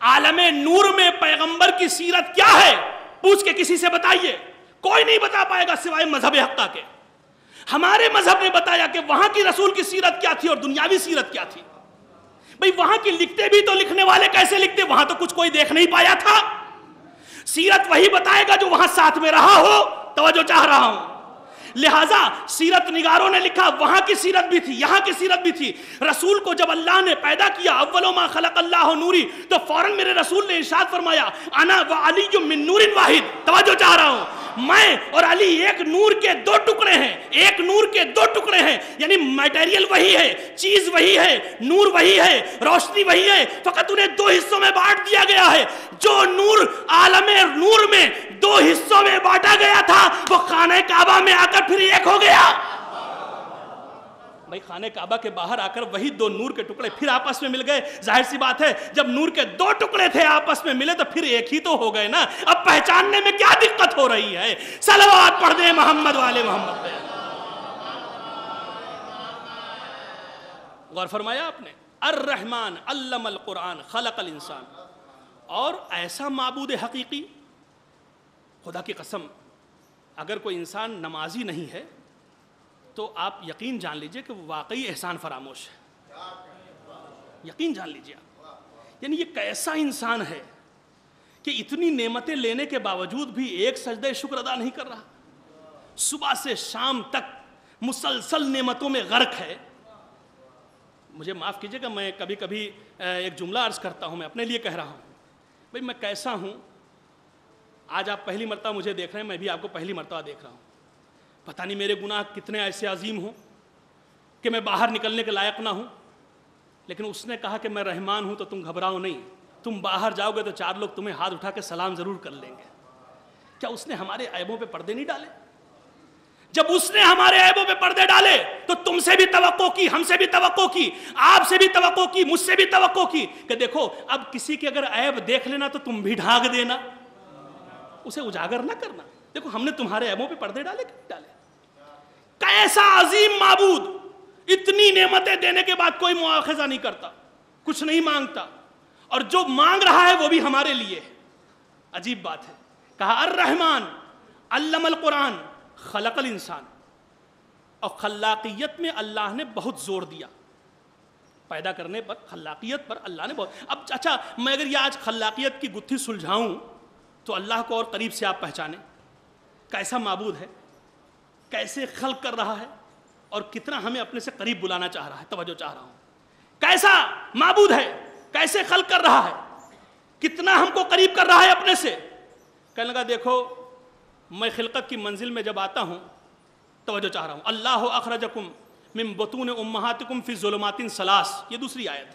عالم نور میں پیغمبر کی سیرت کیا ہے, پوچھ کے کسی سے بتائیے, کوئی نہیں بتا پائے گا سوائے مذہب حقہ کے. ہمارے مذہب نے بتایا کہ وہاں کی رسول کی سیرت کیا تھی اور دنیاوی سیرت کیا تھی. بھئی وہاں کی لکھتے بھی تو لکھنے والے کیسے لکھتے, وہاں تو کچھ کوئی دیکھ نہیں پایا تھا. سیرت وہی بتائے گا جو وہاں ساتھ میں رہا ہو. توجہ چاہ رہا ہوں. لہٰذا سیرت نگاروں نے لکھا, وہاں کی سیرت بھی تھی, یہاں کی سیرت بھی تھی. رسول کو جب اللہ نے پیدا کیا, اول ما خلق اللہ نوری, تو فوراً میرے رسول نے ارشاد فرمایا, انا و علی من نور واحد. توجہ چاہ رہا ہوں, میں اور علی ایک نور کے 2 ٹکڑے ہیں, ایک نور کے 2 ٹکڑے ہیں. یعنی میٹیریل وہی ہے, چیز وہی ہے, نور وہی ہے, روشنی وہی ہے, فقط انہیں 2 حصوں میں بانٹ دیا گیا ہے. جو نور عالم نور میں 2 حصوں میں بانٹا گیا تھا, وہ خانہ کعبہ میں آ کر پھر ایک ہو گیا. بھائی خانہ کعبہ کے باہر آ کر وہی 2 نور کے ٹکڑے پھر آپس میں مل گئے. ظاہر سی بات ہے, جب نور کے 2 ٹکڑے تھے آپس میں ملے تو پھر ایک ہی تو ہو گئے نا. اب پہچاننے میں کیا دقت ہو رہی ہے؟ صلوات پڑھ دیں محمد والے محمد پہ. غور فرمایا آپ نے, الرحمن علم القرآن خلق الانسان. اور ایسا معبود حقیقی, خدا کی قسم, اگر کوئی انسان نمازی نہیں ہے تو آپ یقین جان لیجئے کہ وہ واقعی احسان فراموش ہے. یقین جان لیجئے آپ. یعنی یہ کیسا انسان ہے کہ اتنی نعمتیں لینے کے باوجود بھی ایک سجدہ شکر ادا نہیں کر رہا. صبح سے شام تک مسلسل نعمتوں میں غرق ہے. مجھے معاف کیجئے کہ میں کبھی کبھی ایک جملہ عرض کرتا ہوں, میں اپنے لیے کہہ رہا ہوں. بھئی میں کیسا ہوں, آج آپ پہلی مرتبہ مجھے دیکھ رہے ہیں, میں بھی آپ کو پہلی مرتبہ دیکھ رہا ہوں. پتہ نہیں میرے گناہ کتنے ایسے عظیم ہوں کہ میں باہر نکلنے کے لائق نہ ہوں, لیکن اس نے کہا کہ میں رحمان ہوں, تو تم گھبراؤ نہیں. تم باہر جاؤ گے تو 4 لوگ تمہیں ہاتھ اٹھا کے سلام ضرور کر لیں گے. کیا اس نے ہمارے عیبوں پہ پردے نہیں ڈالے؟ جب اس نے ہمارے عیبوں پہ پردے ڈالے تو تم سے بھی توقع کی, ہم سے بھی توقع کی, آپ سے بھی توقع کی, مجھ سے بھی توقع کی کہ دیکھو اب کسی کے اگر عیب دیکھ لینا تو تم بھی ڈھانک دینا, اسے اجاگر نہ کرنا. دیکھو ہم نے تمہارے عیبوں پہ پردے ڈالے کہ ڈالے. کیسا عظیم معبود, اتنی نعمتیں دینے کے بعد کوئی مواخذہ نہیں کرتا, کچھ نہیں مانگتا, اور جو مانگ رہا ہے وہ بھی ہمارے لیے. عجیب بات ہے. کہا الرحمن علم القرآن خلق الانسان. اور خلاقیت میں اللہ نے بہت زور دیا, پیدا کرنے پر, خلاقیت پر اللہ نے بہت. اب اچھا, میں اگر یہ آج خلاقیت کی گتھی سلجھاؤں تو اللہ کو اور قریب سے آپ پہچانیں. کیسا معبود ہے, کیسے خلق کر رہا ہے, اور کتنا ہمیں اپنے سے قریب بلانا چاہ رہا ہے. توجہ چاہ رہا ہوں, کیسا معبود ہے, کیسے خلق کر رہا ہے, کتنا ہم کو قریب کر رہا ہے اپنے سے. کہنے لگا دیکھو میں خلقت کی منزل میں جب آتا ہوں, توجہ چاہ رہا ہوں, اللہ اخرجکم من بطون امہاتکم فی ظلمات ثلاث, یہ دوسری آیت.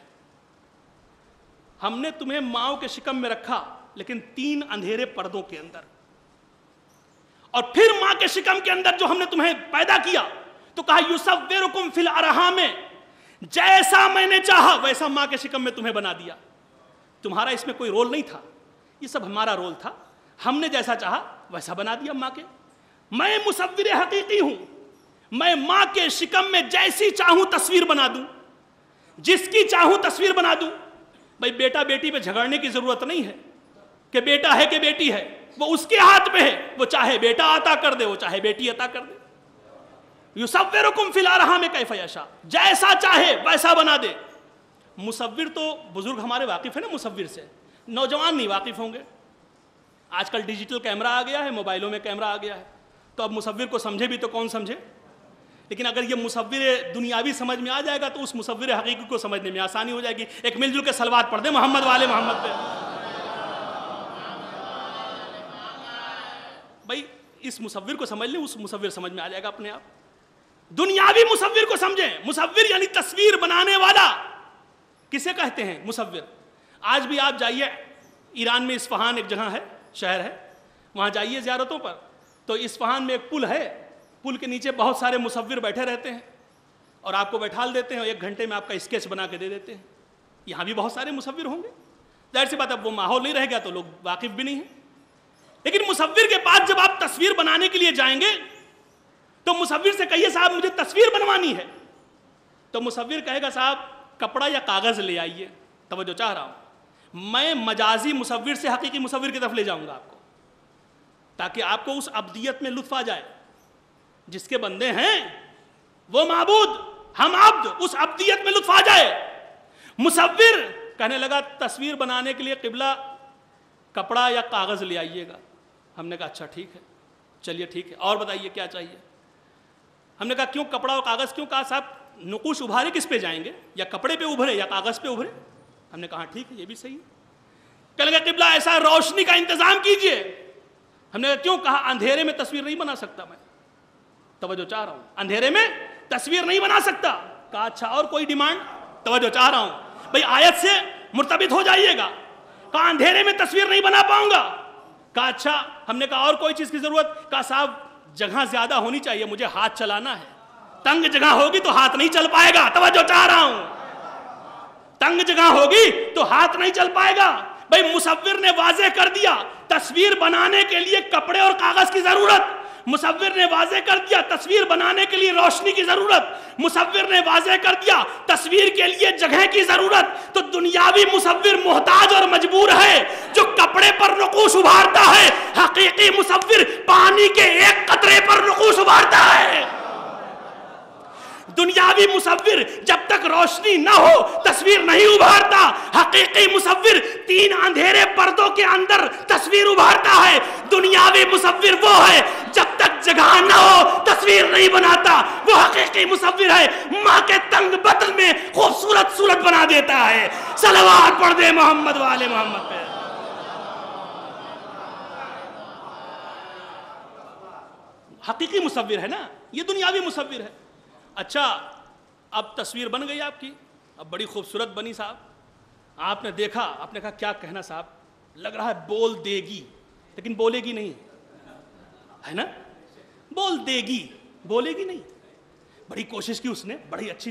ہم نے تمہیں ماؤں کے شکم میں رکھا لیکن 3 اندھیرے پردوں کے اندر, اور پھر ماں کے شکم کے اندر جو ہم نے تمہیں پیدا کیا تو کہا یصورکم فی الارحام, جیسا میں نے چاہا ویسا ماں کے شکم میں تمہیں بنا دیا. تمہارا اس میں کوئی رول نہیں تھا, یہ سب ہمارا رول تھا. ہم نے جیسا چاہا ویسا بنا دیا ماں کے. میں مصور حقیقی ہوں, میں ماں کے شکم میں جیسی چاہوں تصویر بنا دوں, جس کی چاہوں تصویر بنا دوں. بھائی بیٹا بیٹی پہ جھگڑنے کی ضرورت نہیں ہے کہ بیٹا ہے کہ بیٹی ہے, وہ اس کے ہاتھ میں ہے. وہ چاہے بیٹا عطا کر دے, وہ چاہے بیٹی عطا کر دے. یصورکم فی الارحام کیف یشاء، جیسا چاہے ویسا بنا دے. مصور تو بزرگ ہمارے واقف ہیں نا مصور سے، نوجوان نہیں واقف ہوں گے. آج کل ڈیجیٹل کیمرہ آ گیا ہے، موبائلوں میں کیمرہ آ گیا ہے، تو اب مصور کو سمجھے بھی تو کون سمجھے. لیکن اگر یہ مصور دنیاوی سمجھ میں آ جائے گا تو اس مصور حقیقی کو سمجھنے میں آسانی ہو جائے گی. ایک مل جل کے صلوات پڑھ دیں محمد والے محمد پہ. بھائی اس مصور کو سمجھ لیں، اس مصور سمجھ میں آ جائے گا اپنے آپ. دنیاوی مصور کو سمجھیں. مصور یعنی تصویر بنانے والا. کسے کہتے ہیں مصور؟ آج بھی آپ جائیے ایران میں اصفہان ایک جگہ ہے، شہر ہے، وہاں جائیے زیارتوں پر، تو اصفہان میں ایک پل ہے، پل کے نیچے بہت سارے مصور بیٹھے رہتے ہیں اور آپ کو بیٹھال دیتے ہیں اور 1 گھنٹے میں آپ کا اسکیچ بنا کے دے دیتے ہیں. یہاں بھی بہت سارے مصور ہوں گے، ظاہر سی بات اب وہ ماحول نہیں رہ گیا تو لوگ واقف بھی نہیں ہیں. لیکن مصور کے پاس جب آپ تصویر بنانے کے لیے جائیں گے تو مصور سے کہیے صاحب مجھے تصویر بنوانی ہے، تو مصور کہے گا صاحب کپڑا یا کاغذ لے آئیے. توجہ چاہ رہا ہوں، میں مجازی مصور سے حقیقی مصور کی طرف لے جاؤں گا آپ کو، تاکہ آپ کو اس ابدیت میں لطف آ جائے. جس کے بندے ہیں وہ معبود، ہم عبد، اس ابدیت میں لطف آ جائے. مصور کہنے لگا تصویر بنانے کے لیے قبلہ کپڑا یا کاغذ لے آئیے گا. ہم نے کہا اچھا ٹھیک ہے، چلیے ٹھیک ہے، اور بتائیے کیا چاہیے. ہم نے کہا کیوں کپڑا اور کاغذ کیوں؟ کہا صاحب نقوش ابھارے کس پہ جائیں گے، یا کپڑے پہ ابھرے یا کاغذ پہ ابھرے. ہم نے کہا ٹھیک ہے یہ بھی صحیح ہے. کہنے لگا قبلہ ایسا روشنی کا انتظام کیجئے. ہم نے کہا کیوں؟ کہا اندھیرے میں تصویر نہیں بنا سکتا میں. توجہ چاہ رہا ہوں، اندھیرے میں تصویر نہیں بنا سکتا. کہا اچھا اور کوئی ڈیمانڈ؟ توجہ چاہ رہا ہوں بھئی آیت سے مرتبط ہو جائیے گا. کہا اندھیرے میں تصویر نہیں بنا پاؤں گا. کہا اچھا. ہم نے کہا اور کوئی چیز کی ضرورت؟ کہا صاحب جگہ زیادہ ہونی چاہیے، مجھے ہاتھ چلانا ہے. تنگ جگہ ہوگی تو ہاتھ نہیں چل پائے گا. توجہ چاہ رہا ہوں، تنگ جگہ ہوگی تو ہاتھ نہیں چل پائے گا. بھئی مصور نے واضح کر دیا تصویر بنانے کے لیے کپڑے اور کاغذ کی ضرورت. مصور نے واضح کر دیا تصویر بنانے کے لیے روشنی کی ضرورت. مصور نے واضح کر دیا تصویر کے لیے جگہ کی ضرورت. تو دنیاوی مصور محتاج اور مجبور ہے جو کپڑے پر نقوش ابھارتا ہے. حقیقی مصور پانی کے 1 قطرے پر نقوش ابھارتا ہے. دنیاوی مصور جب تک روشنی نہ ہو تصویر نہیں ابھارتا. حقیقی مصور 3 اندھیرے پردوں کے اندر تصویر ابھارتا ہے. دنیاوی مصور وہ ہے جب تک جگہ نہ ہو تصویر نہیں بناتا. وہ حقیقی مصور ہے ماں کے تنگ بدن میں خوبصورت صورت بنا دیتا ہے. صلوات پڑھ دے محمد والے محمد پہ. حقیقی مصور ہے نا، یہ دنیاوی مصور ہے. اچھا اب تصویر بن گئی آپ کی، اب بڑی خوبصورت بنی صاحب. آپ نے دیکھا، آپ نے کہا کیا کہنا صاحب، لگ رہا ہے بول دے گی، لیکن بولے گی نہیں ہے نا. بول دے گی، بولے گی نہیں. بڑی کوشش کی اس نے، بڑی اچھی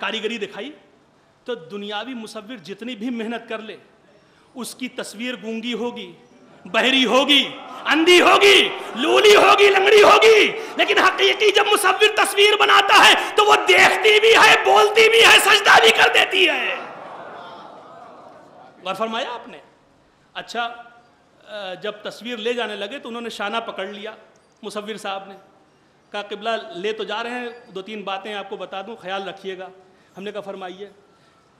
کاریگری دکھائی. تو دنیاوی مصور جتنی بھی محنت کر لے اس کی تصویر گونگی ہوگی، بہری ہوگی، اندھی ہوگی، لولی ہوگی، لنگڑی ہوگی. لیکن حقیقی جب مصور تصویر بناتا ہے تو وہ دیکھتی بھی ہے، بولتی بھی ہے، سجدہ بھی کر دیتی ہے. غور فرمایا آپ نے. اچھا جب تصویر لے جانے لگے تو انہوں نے شانہ پکڑ لیا مصور صاحب نے. کہا قبلہ لے تو جا رہے ہیں، 2-3 باتیں آپ کو بتا دوں، خیال رکھیے گا. ہم نے کہا فرمائیے.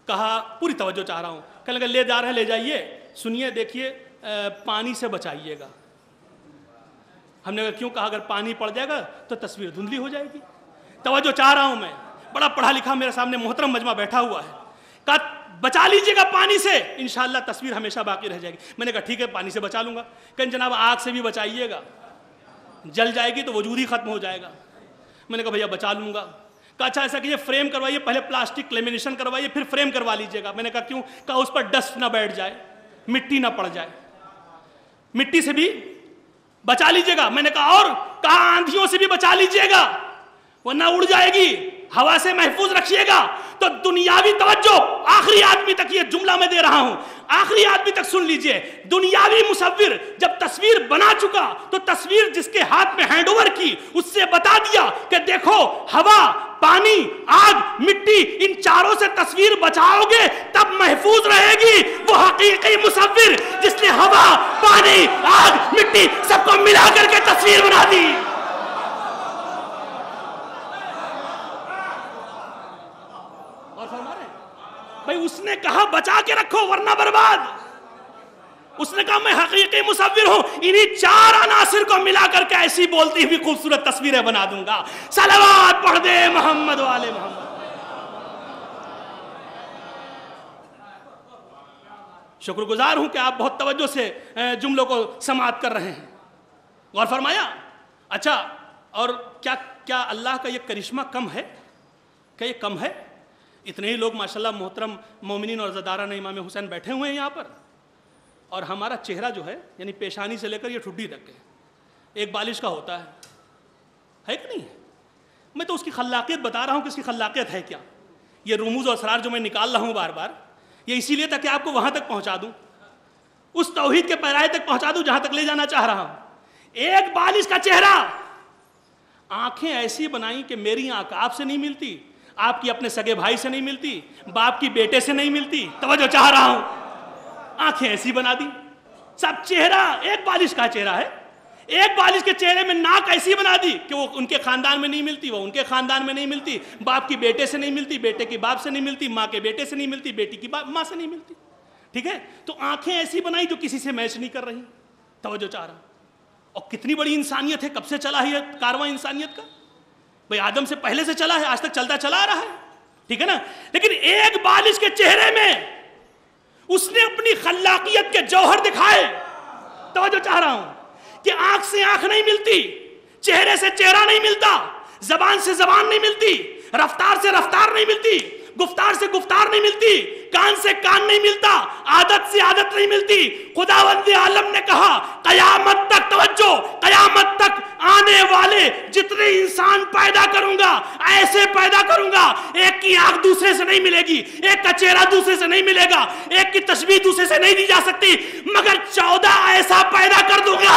کہا پوری توجہ چاہ رہا ہوں. کہنے لگا لے جا رہے ہیں، لے جائیے، سنیے دیکھیے پانی سے بچائیے گا. ہم نے کہا کیوں؟ کہا اگر پانی پڑ جائے گا تو تصویر دھندلی ہو جائے گی. توجہ چاہ رہا ہوں، میں بڑا پڑھا لکھا میرے سامنے محترم مجمع بیٹھا ہوا ہے. کہا بچا لیجئے گا پانی سے، انشاءاللہ تصویر ہمیشہ باقی رہ جائے گی. میں نے کہا ٹھیک ہے پانی سے بچا لوں گا. کہ جناب آگ سے بھی بچائیے گا، جل جائے گی تو وجود ہی ختم ہو جائے گا. میں نے کہا بھیا بچا لوں گا. کہا اچھا ایسا کیجئے فریم کروائیے، پہلے پلاسٹک لیمینیشن کروائیے پھر فریم کروا لیجئے گا. میں نے کہا کیوں؟ کہا اس پر ڈسٹ نہ بیٹھ جائے، مٹی نہ پڑ جائے. مٹی سے بھی بچا لیجئے گا. میں نے کہا اور؟ کہا آندھیوں سے بھی بچا لیجئے گا ورنہ اڑ جائے گی، ہوا سے محفوظ رکھیے گا. تو دنیاوی توجہ آخری آدمی تک، یہ جملہ میں دے رہا ہوں، آخری آدمی تک سن لیجئے. دنیاوی مصور جب تصویر بنا چکا تو تصویر جس کے ہاتھ میں ہینڈ اوور کی اس سے بتا دیا کہ دیکھو ہوا، پانی، آگ، مٹی، ان چاروں سے تصویر بچاؤ گے تب محفوظ رہے گی. وہ حقیقی مصور جس نے ہوا، پانی، آگ، مٹی سب کو ملا کر کے تصویر بنا دی. نے کہا بچا کے رکھو ورنہ برباد. اس نے کہا میں حقیقی مصور ہوں, انہی 4 عناصر کو ملا کر کے ایسی بولتی ہوئی خوبصورت تصویریں بنا دوں گا. صلوات پڑھ دے محمد والے محمد. شکر گزار ہوں کہ آپ بہت توجہ سے جملوں کو سماعت کر رہے ہیں. غور فرمایا. اچھا, اور کیا اللہ کا یہ کرشمہ کم ہے؟ کیا یہ کم ہے؟ اتنے ہی لوگ ماشاءاللہ محترم مومنین اور عزاداران امام حسین بیٹھے ہوئے ہیں یہاں پر, اور ہمارا چہرہ جو ہے یعنی پیشانی سے لے کر یہ ٹھڈی تک ایک بالش کا ہوتا ہے کہ نہیں؟ میں تو اس کی خلاقیت بتا رہا ہوں کہ اس کی خلاقیت ہے کیا. یہ رموز و اسرار جو میں نکال رہا ہوں بار بار, یہ اسی لیے تاکہ آپ کو وہاں تک پہنچا دوں, اس توحید کے پیرائے تک پہنچا دوں جہاں تک لے جانا چاہ رہا ہوں. ایک بالش کا چہرہ, آنکھیں ایسی بنائیں کہ میری آنکھ آپ سے نہیں ملتی, آپ کی اپنے سگے بھائی سے نہیں ملتی, باپ کی بیٹے سے نہیں ملتی. توجہ چاہ رہا ہوں. آنکھیں ایسی بنا دی. سب چہرہ ایک بالش کا چہرہ ہے. ایک بالش کے چہرے میں ناک ایسی بنا دی کہ وہ ان کے خاندان میں نہیں ملتی, وہ ان کے خاندان میں نہیں ملتی, باپ کی بیٹے سے نہیں ملتی, بیٹے کی باپ سے نہیں ملتی, ماں کے بیٹے سے نہیں ملتی, بیٹی کی ماں سے نہیں ملتی. ٹھیک ہے, تو آنکھیں ایسی بنائی جو کسی سے میچ نہیں کر رہی. توجہ چاہ رہا. اور کتنی بڑی انسانیت ہے, کب سے چلا ہے کارواں انسانیت کا. بھئی آدم سے پہلے سے چلا ہے, آج تک چلتا چلا آ رہا ہے. ٹھیک ہے نا. لیکن ایک بالش کے چہرے میں اس نے اپنی خلاقیت کے جوہر دکھائے. توجہ چاہ رہا ہوں کہ آنکھ سے آنکھ نہیں ملتی, چہرے سے چہرہ نہیں ملتا, زبان سے زبان نہیں ملتی, رفتار سے رفتار نہیں ملتی, گفتار سے گفتار نہیں ملتی, کان سے کان نہیں ملتا, عادت سے عادت نہیں ملتی. خداوند عالم نے کہا قیامت تک, توجہ, قیامت تک آنے والے جتنے انسان پیدا کروں گا ایسے پیدا کروں گا, ایک کی آنکھ دوسرے سے نہیں ملے گی, ایک کا چہرہ دوسرے سے نہیں ملے گا, ایک کی تشبیہ دوسرے سے نہیں دی جا سکتی, مگر 14 ایسا پیدا کر دوں گا,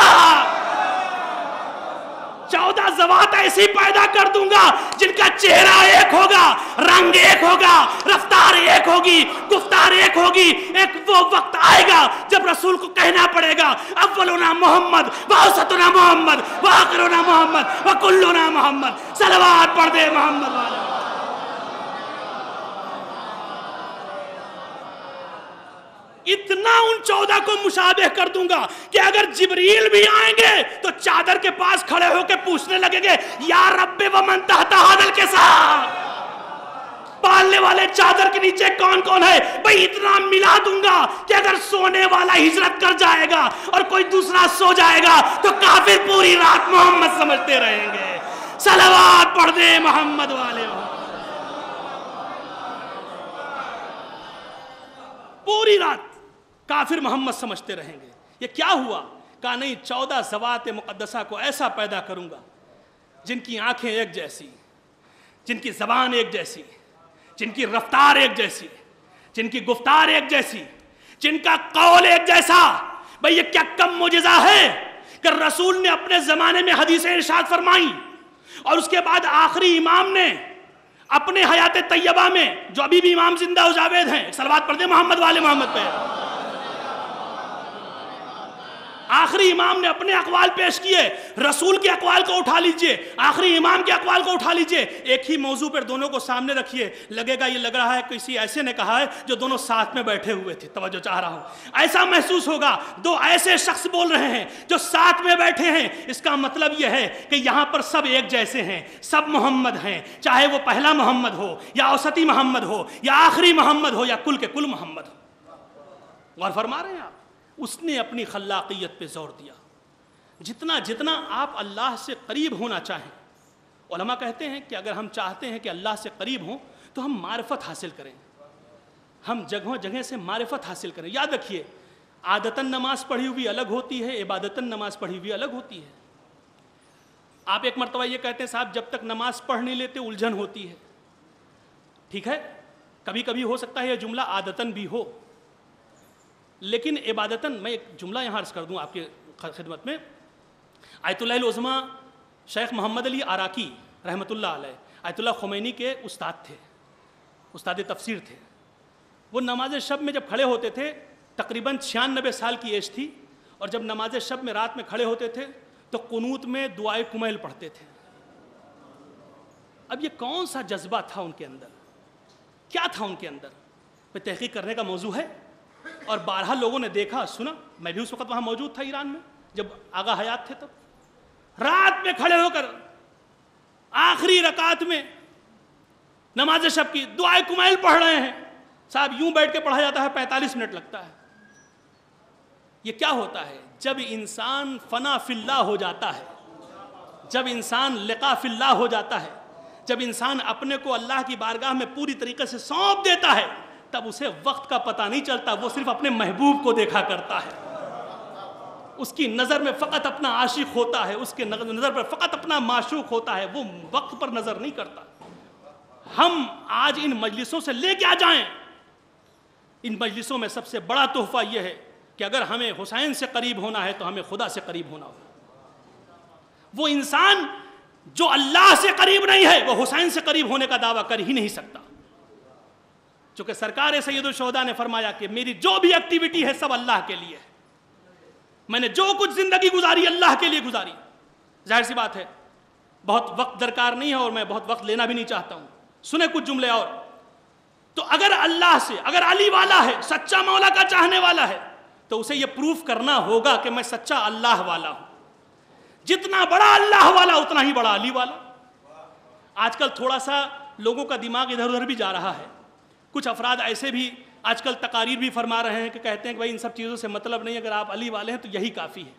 14 ذوات ایسی پیدا کر دوں گا جن کا چہرہ ایک ہوگا, رنگ ایک ہوگا, رفتار ایک ہوگی, گفتار ایک ہوگی. ایک وہ وقت آئے گا جب رسول کو کہنا پڑے گا اولنا محمد واوسطنا محمد واخرنا محمد وکلنا محمد. صلوات پڑھ دے محمد والا. اتنا ان 14 کو مشابہ کر دوں گا کہ اگر جبریل بھی آئیں گے تو چادر کے پاس کھڑے ہو کے پوچھنے لگیں گے یا رب ومن تحت ھذا الکساء, پالنے والے چادر کے نیچے کون کون ہے. بھئی اتنا ملا دوں گا کہ اگر سونے والا ہجرت کر جائے گا اور کوئی دوسرا سو جائے گا تو کافر پوری رات محمد سمجھتے رہیں گے. صلوات پڑھ دے محمد والے. پوری رات کافر محمد سمجھتے رہیں گے. یہ کیا ہوا؟ کہا نہیں, 14 ذوات مقدسہ کو ایسا پیدا کروں گا جن کی آنکھیں ایک جیسی, جن کی زبان ایک جیسی, جن کی رفتار ایک جیسی, جن کی گفتار ایک جیسی, جن کا قول ایک جیسا. بھئی یہ کیا کم معجزہ ہے کہ رسول نے اپنے زمانے میں حدیثیں ارشاد فرمائیں اور اس کے بعد آخری امام نے اپنے حیات طیبہ میں, جو ابھی بھی امام زندہ و جاوید ہیں, صلوات پڑھ دے محمد والے محمد پہ, آخری امام نے اپنے اقوال پیش کیے. رسول کے اقوال کو اٹھا لیجئے, آخری امام کے اقوال کو اٹھا لیجئے, ایک ہی موضوع پر دونوں کو سامنے رکھیے, لگے گا یہ لگ رہا ہے کسی ایسے نے کہا ہے جو دونوں ساتھ میں بیٹھے ہوئے تھے. توجہ چاہ رہا ہوں. ایسا محسوس ہوگا 2 ایسے شخص بول رہے ہیں جو ساتھ میں بیٹھے ہیں. اس کا مطلب یہ ہے کہ یہاں پر سب ایک جیسے ہیں, سب محمد ہیں, چاہے وہ پہلا محمد ہو یا اوسطی محمد ہو یا آخری محمد ہو یا کل کے کل محمد ہو. غور فرما رہے ہیں آپ؟ اس نے اپنی خلاقیت پہ زور دیا. جتنا آپ اللہ سے قریب ہونا چاہیں, علماء کہتے ہیں کہ اگر ہم چاہتے ہیں کہ اللہ سے قریب ہوں تو ہم معرفت حاصل کریں, ہم جگہ سے معرفت حاصل کریں. یاد رکھیے, عادتاً نماز پڑھی ہوئی الگ ہوتی ہے, عبادتاً نماز پڑھی ہوئی الگ ہوتی ہے. آپ ایک مرتبہ یہ کہتے ہیں صاحب جب تک نماز پڑھ نہیں لیتے الجھن ہوتی ہے. ٹھیک ہے, کبھی کبھی ہو سکتا ہے یہ جملہ عادتاً بھی ہو, لیکن عبادتاً میں ایک جملہ یہاں عرض کر دوں آپ کے خدمت میں. آیت اللہ العظمیٰ شیخ محمد علی عراقی رحمۃ اللہ علیہ آیت اللہ خمینی کے استاد تھے, استاد تفسیر تھے. وہ نماز شب میں جب کھڑے ہوتے تھے, تقریباً 96 سال کی ایج تھی, اور جب نماز شب میں رات میں کھڑے ہوتے تھے تو قنوت میں دعائے کمیل پڑھتے تھے. اب یہ کون سا جذبہ تھا ان کے اندر, کیا تھا ان کے اندر؟ پہ تحقیق کرنے کا موضوع ہے، اور بارہا لوگوں نے دیکھا سنا. میں بھی اس وقت وہاں موجود تھا ایران میں جب آغا حیات تھے، تب رات میں کھڑے ہو کر آخری رکعت میں نماز شب کی دعائے کمیل پڑھ رہے ہیں. صاحب یوں بیٹھ کے پڑھا جاتا ہے 45 منٹ لگتا ہے. یہ کیا ہوتا ہے؟ جب انسان فنا فی اللہ ہو جاتا ہے، جب انسان لقاء فی اللہ ہو جاتا ہے، جب انسان اپنے کو اللہ کی بارگاہ میں پوری طریقے سے سونپ دیتا ہے، تب اسے وقت کا پتہ نہیں چلتا. وہ صرف اپنے محبوب کو دیکھا کرتا ہے. اس کی نظر میں فقط اپنا عاشق ہوتا ہے، اس کے نظر پر فقط اپنا معشوق ہوتا ہے. وہ وقت پر نظر نہیں کرتا. ہم آج ان مجلسوں سے لے کے آ جائیں. ان مجلسوں میں سب سے بڑا تحفہ یہ ہے کہ اگر ہمیں حسین سے قریب ہونا ہے تو ہمیں خدا سے قریب ہونا ہوگا. وہ انسان جو اللہ سے قریب نہیں ہے وہ حسین سے قریب ہونے کا دعویٰ کر ہی نہیں سکتا. چونکہ سرکار سید الشہداء نے فرمایا کہ میری جو بھی ایکٹیویٹی ہے سب اللہ کے لیے ہے. میں نے جو کچھ زندگی گزاری اللہ کے لیے گزاری. ظاہر سی بات ہے بہت وقت درکار نہیں ہے اور میں بہت وقت لینا بھی نہیں چاہتا ہوں. سنیں کچھ جملے اور. تو اگر اللہ سے، اگر علی والا ہے، سچا مولا کا چاہنے والا ہے، تو اسے یہ پروف کرنا ہوگا کہ میں سچا اللہ والا ہوں. جتنا بڑا اللہ والا اتنا ہی بڑا علی والا. آج کل تھوڑا سا لوگوں کا دماغ ادھر ادھر بھی جا رہا ہے. کچھ افراد ایسے بھی آج کل تقاریر بھی فرما رہے ہیں کہ کہتے ہیں کہ بھائی ان سب چیزوں سے مطلب نہیں، اگر آپ علی والے ہیں تو یہی کافی ہے.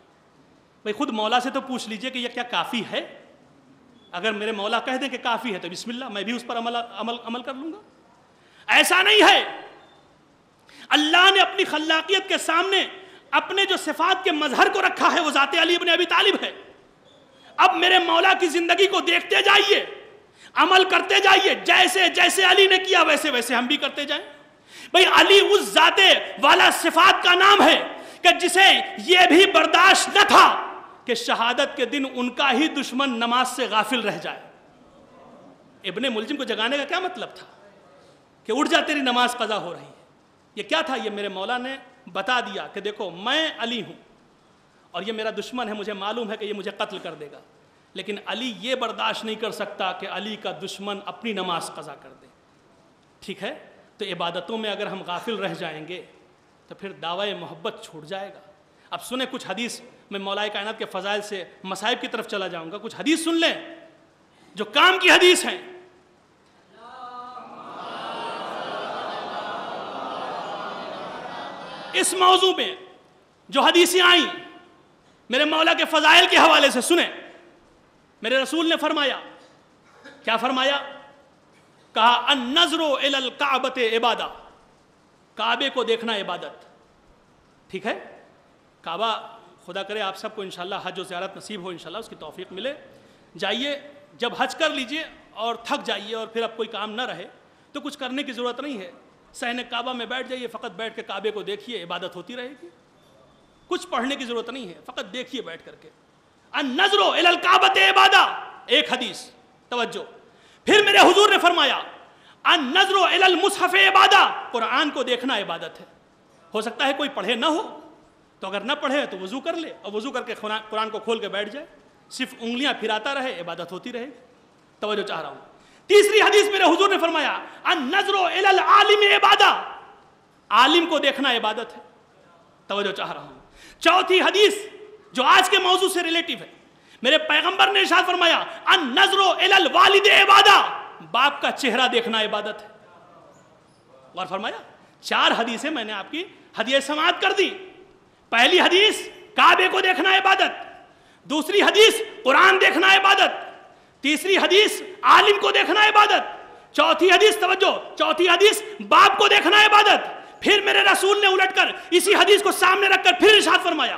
بھائی خود مولا سے تو پوچھ لیجئے کہ یہ کیا کافی ہے؟ اگر میرے مولا کہہ دیں کہ کافی ہے تو بسم اللہ، میں بھی اس پر عمل کر لوں گا. ایسا نہیں ہے. اللہ نے اپنی خلاقیت کے سامنے اپنے جو صفات کے مظہر کو رکھا ہے وہ ذات علی ابن ابی طالب ہے. اب میرے مولا کی زندگی کو دیکھتے جائیے، عمل کرتے جائیے، جیسے جیسے علی نے کیا ویسے ویسے ہم بھی کرتے جائیں. بھئی علی اس ذات والا صفات کا نام ہے کہ جسے یہ بھی برداشت نہ تھا کہ شہادت کے دن ان کا ہی دشمن نماز سے غافل رہ جائے. ابن ملجم کو جگانے کا کیا مطلب تھا کہ اٹھ جا تیری نماز قضا ہو رہی ہے؟ یہ کیا تھا؟ یہ میرے مولا نے بتا دیا کہ دیکھو میں علی ہوں اور یہ میرا دشمن ہے، مجھے معلوم ہے کہ یہ مجھے قتل کر دے گا، لیکن علی یہ برداشت نہیں کر سکتا کہ علی کا دشمن اپنی نماز قضا کر دے. ٹھیک ہے؟ تو عبادتوں میں اگر ہم غافل رہ جائیں گے تو پھر دعوی محبت چھوٹ جائے گا. اب سنیں کچھ حدیث. میں مولا کائنات کے فضائل سے مصائب کی طرف چلا جاؤں گا. کچھ حدیث سن لیں جو کام کی حدیث ہیں. اس موضوع میں جو حدیثیں آئیں میرے مولا کے فضائل کے حوالے سے سنیں. میرے رسول نے فرمایا، کیا فرمایا؟ کہا النظر الی الکعبۃ عبادہ، کعبے کو دیکھنا عبادت. ٹھیک ہے؟ کعبہ خدا کرے آپ سب کو انشاءاللہ حج و زیارت نصیب ہو، انشاءاللہ اس کی توفیق ملے. جائیے، جب حج کر لیجئے اور تھک جائیے اور پھر اب کوئی کام نہ رہے تو کچھ کرنے کی ضرورت نہیں ہے. صحن کعبہ میں بیٹھ جائیے، فقط بیٹھ کے کعبے کو دیکھیے، عبادت ہوتی رہے گی. کچھ پڑھنے کی ضرورت نہیں ہے، فقط دیکھیے بیٹھ کر کے. النظر الی الکعبۃ عبادہ، ایک حدیث. توجہ. پھر میرے حضور نے فرمایا النظر الی المصحف عبادہ، قرآن کو دیکھنا عبادت ہے. ہو سکتا ہے کوئی پڑھے نہ ہو تو اگر نہ پڑھے تو وضو کر لے اور وضو کر کے قرآن کو کھول کے بیٹھ جائے، صرف انگلیاں پھراتا رہے، عبادت ہوتی رہے گی. توجہ چاہ رہا ہوں. تیسری حدیث میرے حضور نے فرمایا النظر الی العالم عبادہ، عالم کو دیکھنا عبادت ہے. توجہ چاہ رہا ہوں. چوتھی حدیث جو آج کے موضوع سے ریلیٹیو ہے، میرے پیغمبر نے ارشاد فرمایا النظر الی الوالد عبادہ، باپ کا چہرہ دیکھنا عبادت ہے. اور فرمایا 4 حدیثیں میں نے آپ کی ہدیہ سماعت کر دی. پہلی حدیث کعبے کو دیکھنا عبادت، دوسری حدیث قرآن دیکھنا عبادت، تیسری حدیث عالم کو دیکھنا عبادت، چوتھی حدیث توجہ، چوتھی حدیث باپ کو دیکھنا عبادت. پھر میرے رسول نے الٹ کر اسی حدیث کو سامنے رکھ کر پھر ارشاد فرمایا،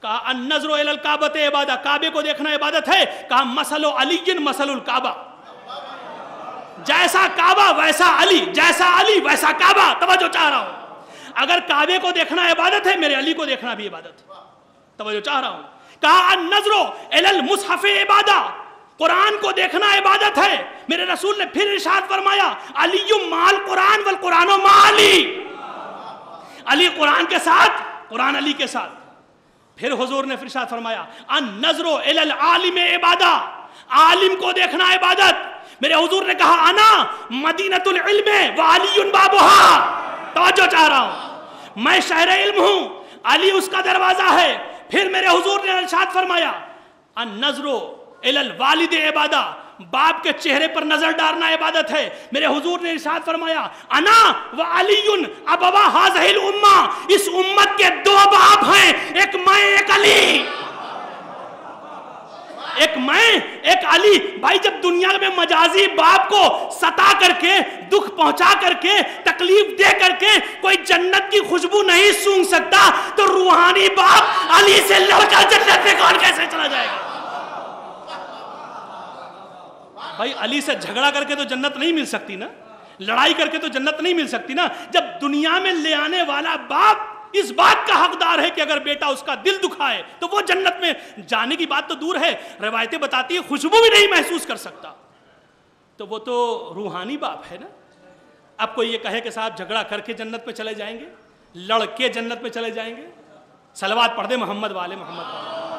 کہا النظر الی الکعبۃ عبادہ، کعبے کو دیکھنا عبادت ہے. کہا مثل علی مثل الکعبہ، جیسا کعبہ ویسا علی، جیسا علی ویسا کعبہ. توجہ چاہ رہا ہوں. اگر کعبے کو دیکھنا عبادت ہے، میرے علی کو دیکھنا بھی عبادت ہے. توجہ چاہ رہا ہوں. کہا النظر الی المصحف عبادہ، قرآن کو دیکھنا عبادت ہے. میرے رسول نے پھر ارشاد فرمایا علی مع القرآن والقرآن مع علی، علی قرآن کے ساتھ، قرآن علی کے ساتھ. پھر حضور نے ارشاد فرمایا النظر الی العالم عبادہ، عالم کو دیکھنا عبادت. میرے حضور نے کہا انا مدینۃ العلم وعلی بابھا، توجہ چاہ رہا ہوں، میں شہر علم ہوں، علی اس کا دروازہ ہے۔ پھر میرے حضور نے ارشاد فرمایا النظر الی الوالد عبادہ، باپ کے چہرے پر نظر ڈالنا عبادت ہے۔ میرے حضور نے ارشاد فرمایا انا و علی ابوا ھذہ الامہ، اس امت کے دو باپ ہیں، ایک میں ایک علی، ایک میں ایک علی۔ بھائی جب دنیا میں مجازی باپ کو ستا کر کے، دکھ پہنچا کر کے، تکلیف دے کر کے کوئی جنت کی خوشبو نہیں سونگھ سکتا، تو روحانی باپ علی سے لڑ کر جنت میں کون کیسے چلا جائے گا؟ بھائی علی سے جھگڑا کر کے تو جنت نہیں مل سکتی نا، لڑائی کر کے تو جنت نہیں مل سکتی نا۔ جب دنیا میں لے آنے والا باپ اس بات کا حقدار ہے کہ اگر بیٹا اس کا دل دکھائے تو وہ جنت میں جانے کی بات تو دور ہے، روایتیں بتاتی ہیں خوشبو بھی نہیں محسوس کر سکتا، تو وہ تو روحانی باپ ہے نا۔ اب کوئی یہ کہے کہ صاحب جھگڑا کر کے جنت میں چلے جائیں گے، لڑ کے جنت میں چلے جائیں گے، صلوات پڑھ دے محمد والے محمد والے۔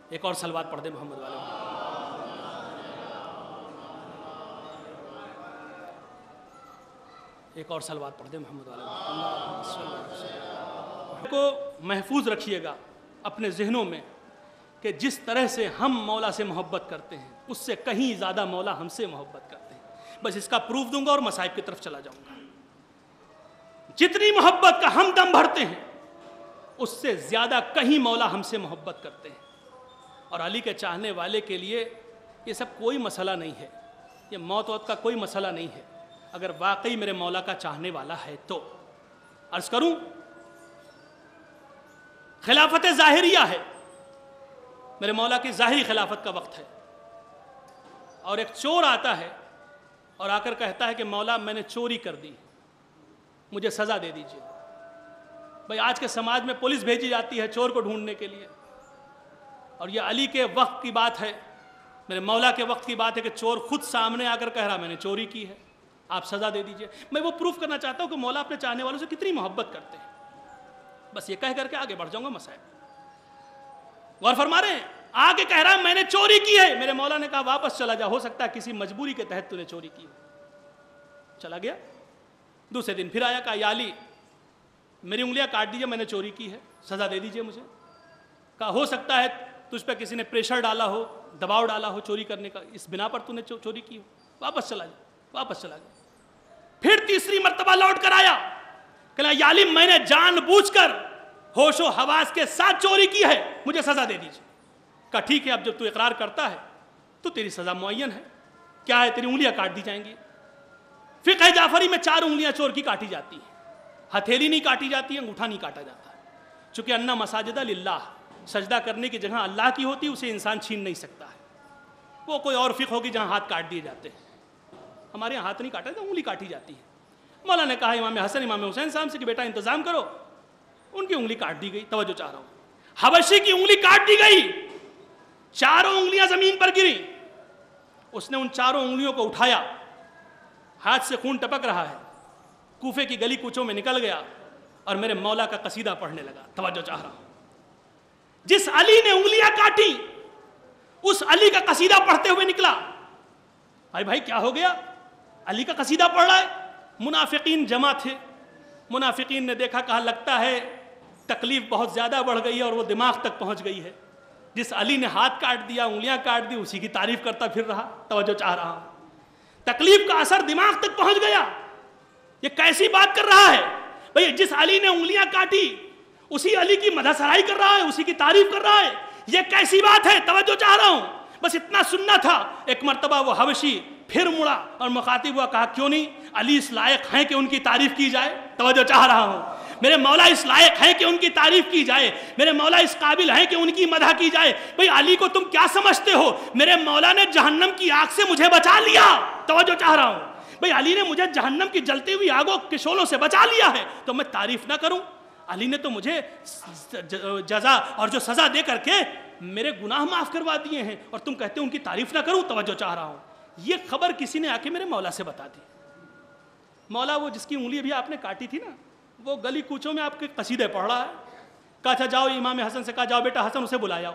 ایک اور صلوات پڑھ دے محمد والے محمد۔ ایک اور صلوات پڑھ دے محمد والے محمد۔ کو محفوظ رکھیے گا اپنے ذہنوں میں کہ جس طرح سے ہم مولا سے محبت کرتے ہیں اس سے کہیں زیادہ مولا ہم سے محبت کرتے ہیں۔ بس اس کا پروف دوں گا اور مصائب کی طرف چلا جاؤں گا۔ جتنی محبت کا ہم دم بھرتے ہیں اس سے زیادہ کہیں مولا ہم سے محبت کرتے ہیں۔ اور علی کے چاہنے والے کے لیے یہ سب کوئی مسئلہ نہیں ہے، یہ موت ووت کا کوئی مسئلہ نہیں ہے، اگر واقعی میرے مولا کا چاہنے والا ہے تو۔ عرض کروں خلافت ظاہریہ ہے، میرے مولا کی ظاہری خلافت کا وقت ہے، اور ایک چور آتا ہے اور آ کر کہتا ہے کہ مولا میں نے چوری کر دی، مجھے سزا دے دیجیے۔ بھائی آج کے سماج میں پولیس بھیجی جاتی ہے چور کو ڈھونڈنے کے لیے، اور یہ علی کے وقت کی بات ہے، میرے مولا کے وقت کی بات ہے کہ چور خود سامنے آ کر کہہ رہا میں نے چوری کی ہے، آپ سزا دے دیجئے۔ میں وہ پروف کرنا چاہتا ہوں کہ مولا اپنے چاہنے والوں سے کتنی محبت کرتے ہیں۔ بس یہ کہہ کر کے آگے بڑھ جاؤں گا مسائل۔ غور فرما رہے ہیں، آگے کہہ رہا میں نے چوری کی ہے، میرے مولا نے کہا واپس چلا جا، ہو سکتا ہے کسی مجبوری کے تحت تو نے چوری کی ہو۔ چلا گیا، دوسرے دن پھر آیا، کہا یا علی میری انگلیاں کاٹ دیجئے، میں نے چوری کی ہے، سزا دے دیجئے مجھے۔ کہا ہو سکتا ہے تجھ پہ کسی نے پریشر ڈالا ہو، دباؤ ڈالا ہو چوری کرنے کا، اس بنا پر تو نے چوری کی ہو، واپس چلا جا، واپس چلا گیا۔ پھر تیسری مرتبہ لوٹ کر آیا، کہا یا علی میں نے جان بوجھ کر ہوش و حواس کے ساتھ چوری کی ہے، مجھے سزا دے دیجیے۔ کہا ٹھیک ہے، اب جب تو اقرار کرتا ہے تو تیری سزا معین ہے، کیا ہے تیری انگلیاں کاٹ دی جائیں گی۔ فقہ جعفری میں 4 انگلیاں چور کی کاٹی جاتی ہیں، ہتھیلی نہیں کاٹی جاتی ہے، انگوٹھا نہیں کاٹا جاتا ہے، چونکہ انا مساجد للہ، سجدہ کرنے کی جگہ اللہ کی ہوتی، اسے انسان چھین نہیں سکتا ہے۔ وہ کوئی اور فقہ ہوگی جہاں ہاتھ کاٹ دیے جاتے ہیں، ہمارے یہاں ہاتھ نہیں کاٹا جاتا، انگلی کاٹی جاتی ہے۔ مولا نے کہا امام حسن امام حسین صاحب سے کہ بیٹا انتظام کرو، ان کی انگلی کاٹ دی گئی۔ توجہ چاہ رہا ہوں، حبشی کی انگلی کاٹ دی گئی، 4 انگلیاں زمین پر گری، اس نے ان 4 انگلیوں کو اٹھایا، ہاتھ سے خون ٹپک رہا ہے، کوفے کی گلی کوچوں میں نکل گیا اور میرے مولا کا قصیدہ پڑھنے لگا۔ توجہ چاہ رہا ہوں، جس علی نے انگلیاں کاٹی اس علی کا قصیدہ پڑھتے ہوئے نکلا۔ بھائی کیا ہو گیا، علی کا قصیدہ پڑھ رہا ہے۔ منافقین جمع تھے، منافقین نے دیکھا، کہا لگتا ہے تکلیف بہت زیادہ بڑھ گئی ہے اور وہ دماغ تک پہنچ گئی ہے، جس علی نے ہاتھ کاٹ دیا، انگلیاں کاٹ دی، اسی کی تعریف کرتا پھر رہا۔ توجہ چاہ رہا ہوں، تکلیف کا اثر دماغ تک پہنچ گیا، یہ کیسی بات کر رہا ہے بھئی، جس علی نے انگلیاں کاٹی اسی علی کی مدح سرائی کر رہا ہے، اسی کی تعریف کر رہا ہے، یہ کیسی بات ہے۔ توجہ چاہ رہا ہوں، بس اتنا سننا تھا۔ ایک مرتبہ وہ حبشی پھر مڑا اور مخاطب ہوا، کہا کیوں نہیں، علی اس لائق ہیں کہ ان کی تعریف کی جائے۔ توجہ چاہ رہا ہوں، میرے مولا اس لائق ہیں کہ ان کی تعریف کی جائے، میرے مولا اس قابل ہیں کہ ان کی مدح کی جائے۔ بھئی علی کو تم کیا سمجھتے ہو، میرے مولا نے جہنم کی آگ سے مجھے بچا لیا۔ توجہ چاہ رہا ہوں، بھئی علی نے مجھے جہنم کی جلتی ہوئی آگوں کے شعلوں سے بچا لیا ہے، تو میں تعریف نہ کروں؟ علی نے تو مجھے جزا اور جو سزا دے کر کے میرے گناہ معاف کروا دیے ہیں، اور تم کہتے ہو ان کی تعریف نہ کروں۔ توجہ چاہ رہا ہوں، یہ خبر کسی نے آ کے میرے مولا سے بتا دی۔ مولا وہ جس کی انگلی بھی آپ نے کاٹی تھی نا، وہ گلی کوچوں میں آپ کے قصیدے پڑھ رہا ہے۔ کہا تھا جاؤ امام حسن سے، کہا جاؤ بیٹا حسن اسے بلایا،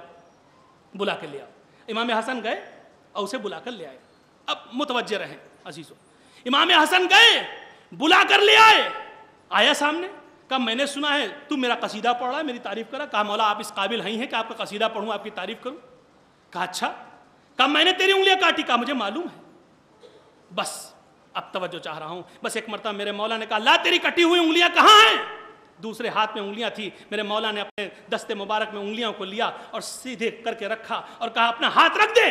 بلا کے لے آؤ۔ امام حسن گئے، اور اسے بلا کر لے آئے. اب متوجہ رہیں عزیزو, امام حسن گئے, بلا کر لے آئے, آیا سامنے, کہا میں نے سنا ہے تو میرا قصیدہ پڑھ رہا ہے, میری تعریف کرا. کہا مولا آپ اس قابل ہیں کہ آپ کا قصیدہ پڑھوں, آپ کی تعریف کروں. کہا اچھا. کہا میں نے تیری انگلیاں کاٹی. کہا مجھے معلوم ہے, بس اب توجہ چاہ رہا ہوں. بس ایک مرتبہ میرے مولا نے کہا لا تیری کٹی ہوئی انگلیاں کہاں ہیں؟ دوسرے ہاتھ میں انگلیاں تھی. میرے مولا نے اپنے دست مبارک میں انگلیوں کو لیا اور سیدھے کر کے رکھا اور کہا اپنا ہاتھ رکھ دے.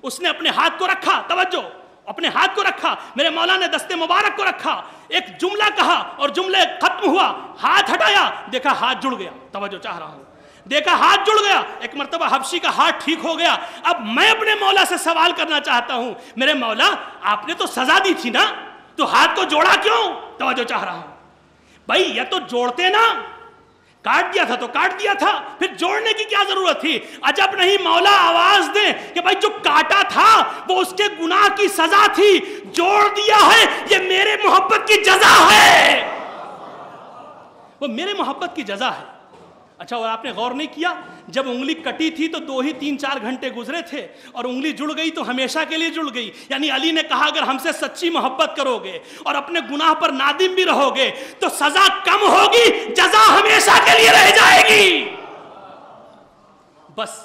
اس نے اپنے ہاتھ کو رکھا, توجہ, اپنے ہاتھ کو رکھا. میرے مولا نے دست مبارک کو رکھا, ایک جملہ کہا اور جملے ختم ہوا. ہاتھ ہٹایا, دیکھا ہاتھ جڑ گیا. توجہ چاہ رہا ہوں, دیکھا ہاتھ جڑ گیا. ایک مرتبہ حبشی کا ہاتھ ٹھیک ہو گیا. اب میں اپنے مولا سے سوال کرنا چاہتا ہوں, میرے مولا آپ نے تو سزا دی تھی نا, تو ہاتھ کو جوڑا کیوں؟ توجہ چاہ رہا ہوں بھائی, یہ تو جوڑتے نا, کاٹ دیا تھا تو کاٹ دیا تھا, پھر جوڑنے کی کیا ضرورت تھی؟ عجب نہیں مولا آواز دیں کہ بھائی جو کاٹا تھا وہ اس کے گناہ کی سزا تھی, جوڑ دیا ہے یہ میرے محبت کی جزا ہے, وہ میرے محبت کی جزا ہے. اچھا, اور آپ نے غور نہیں کیا جب انگلی کٹی تھی تو 2 ہی 3-4 گھنٹے گزرے تھے, اور انگلی جڑ گئی تو ہمیشہ کے لیے جڑ گئی. یعنی علی نے کہا اگر ہم سے سچی محبت کرو گے اور اپنے گناہ پر نادم بھی رہو گے تو سزا کم ہوگی, جزا ہمیشہ کے لیے رہ جائے گی. بس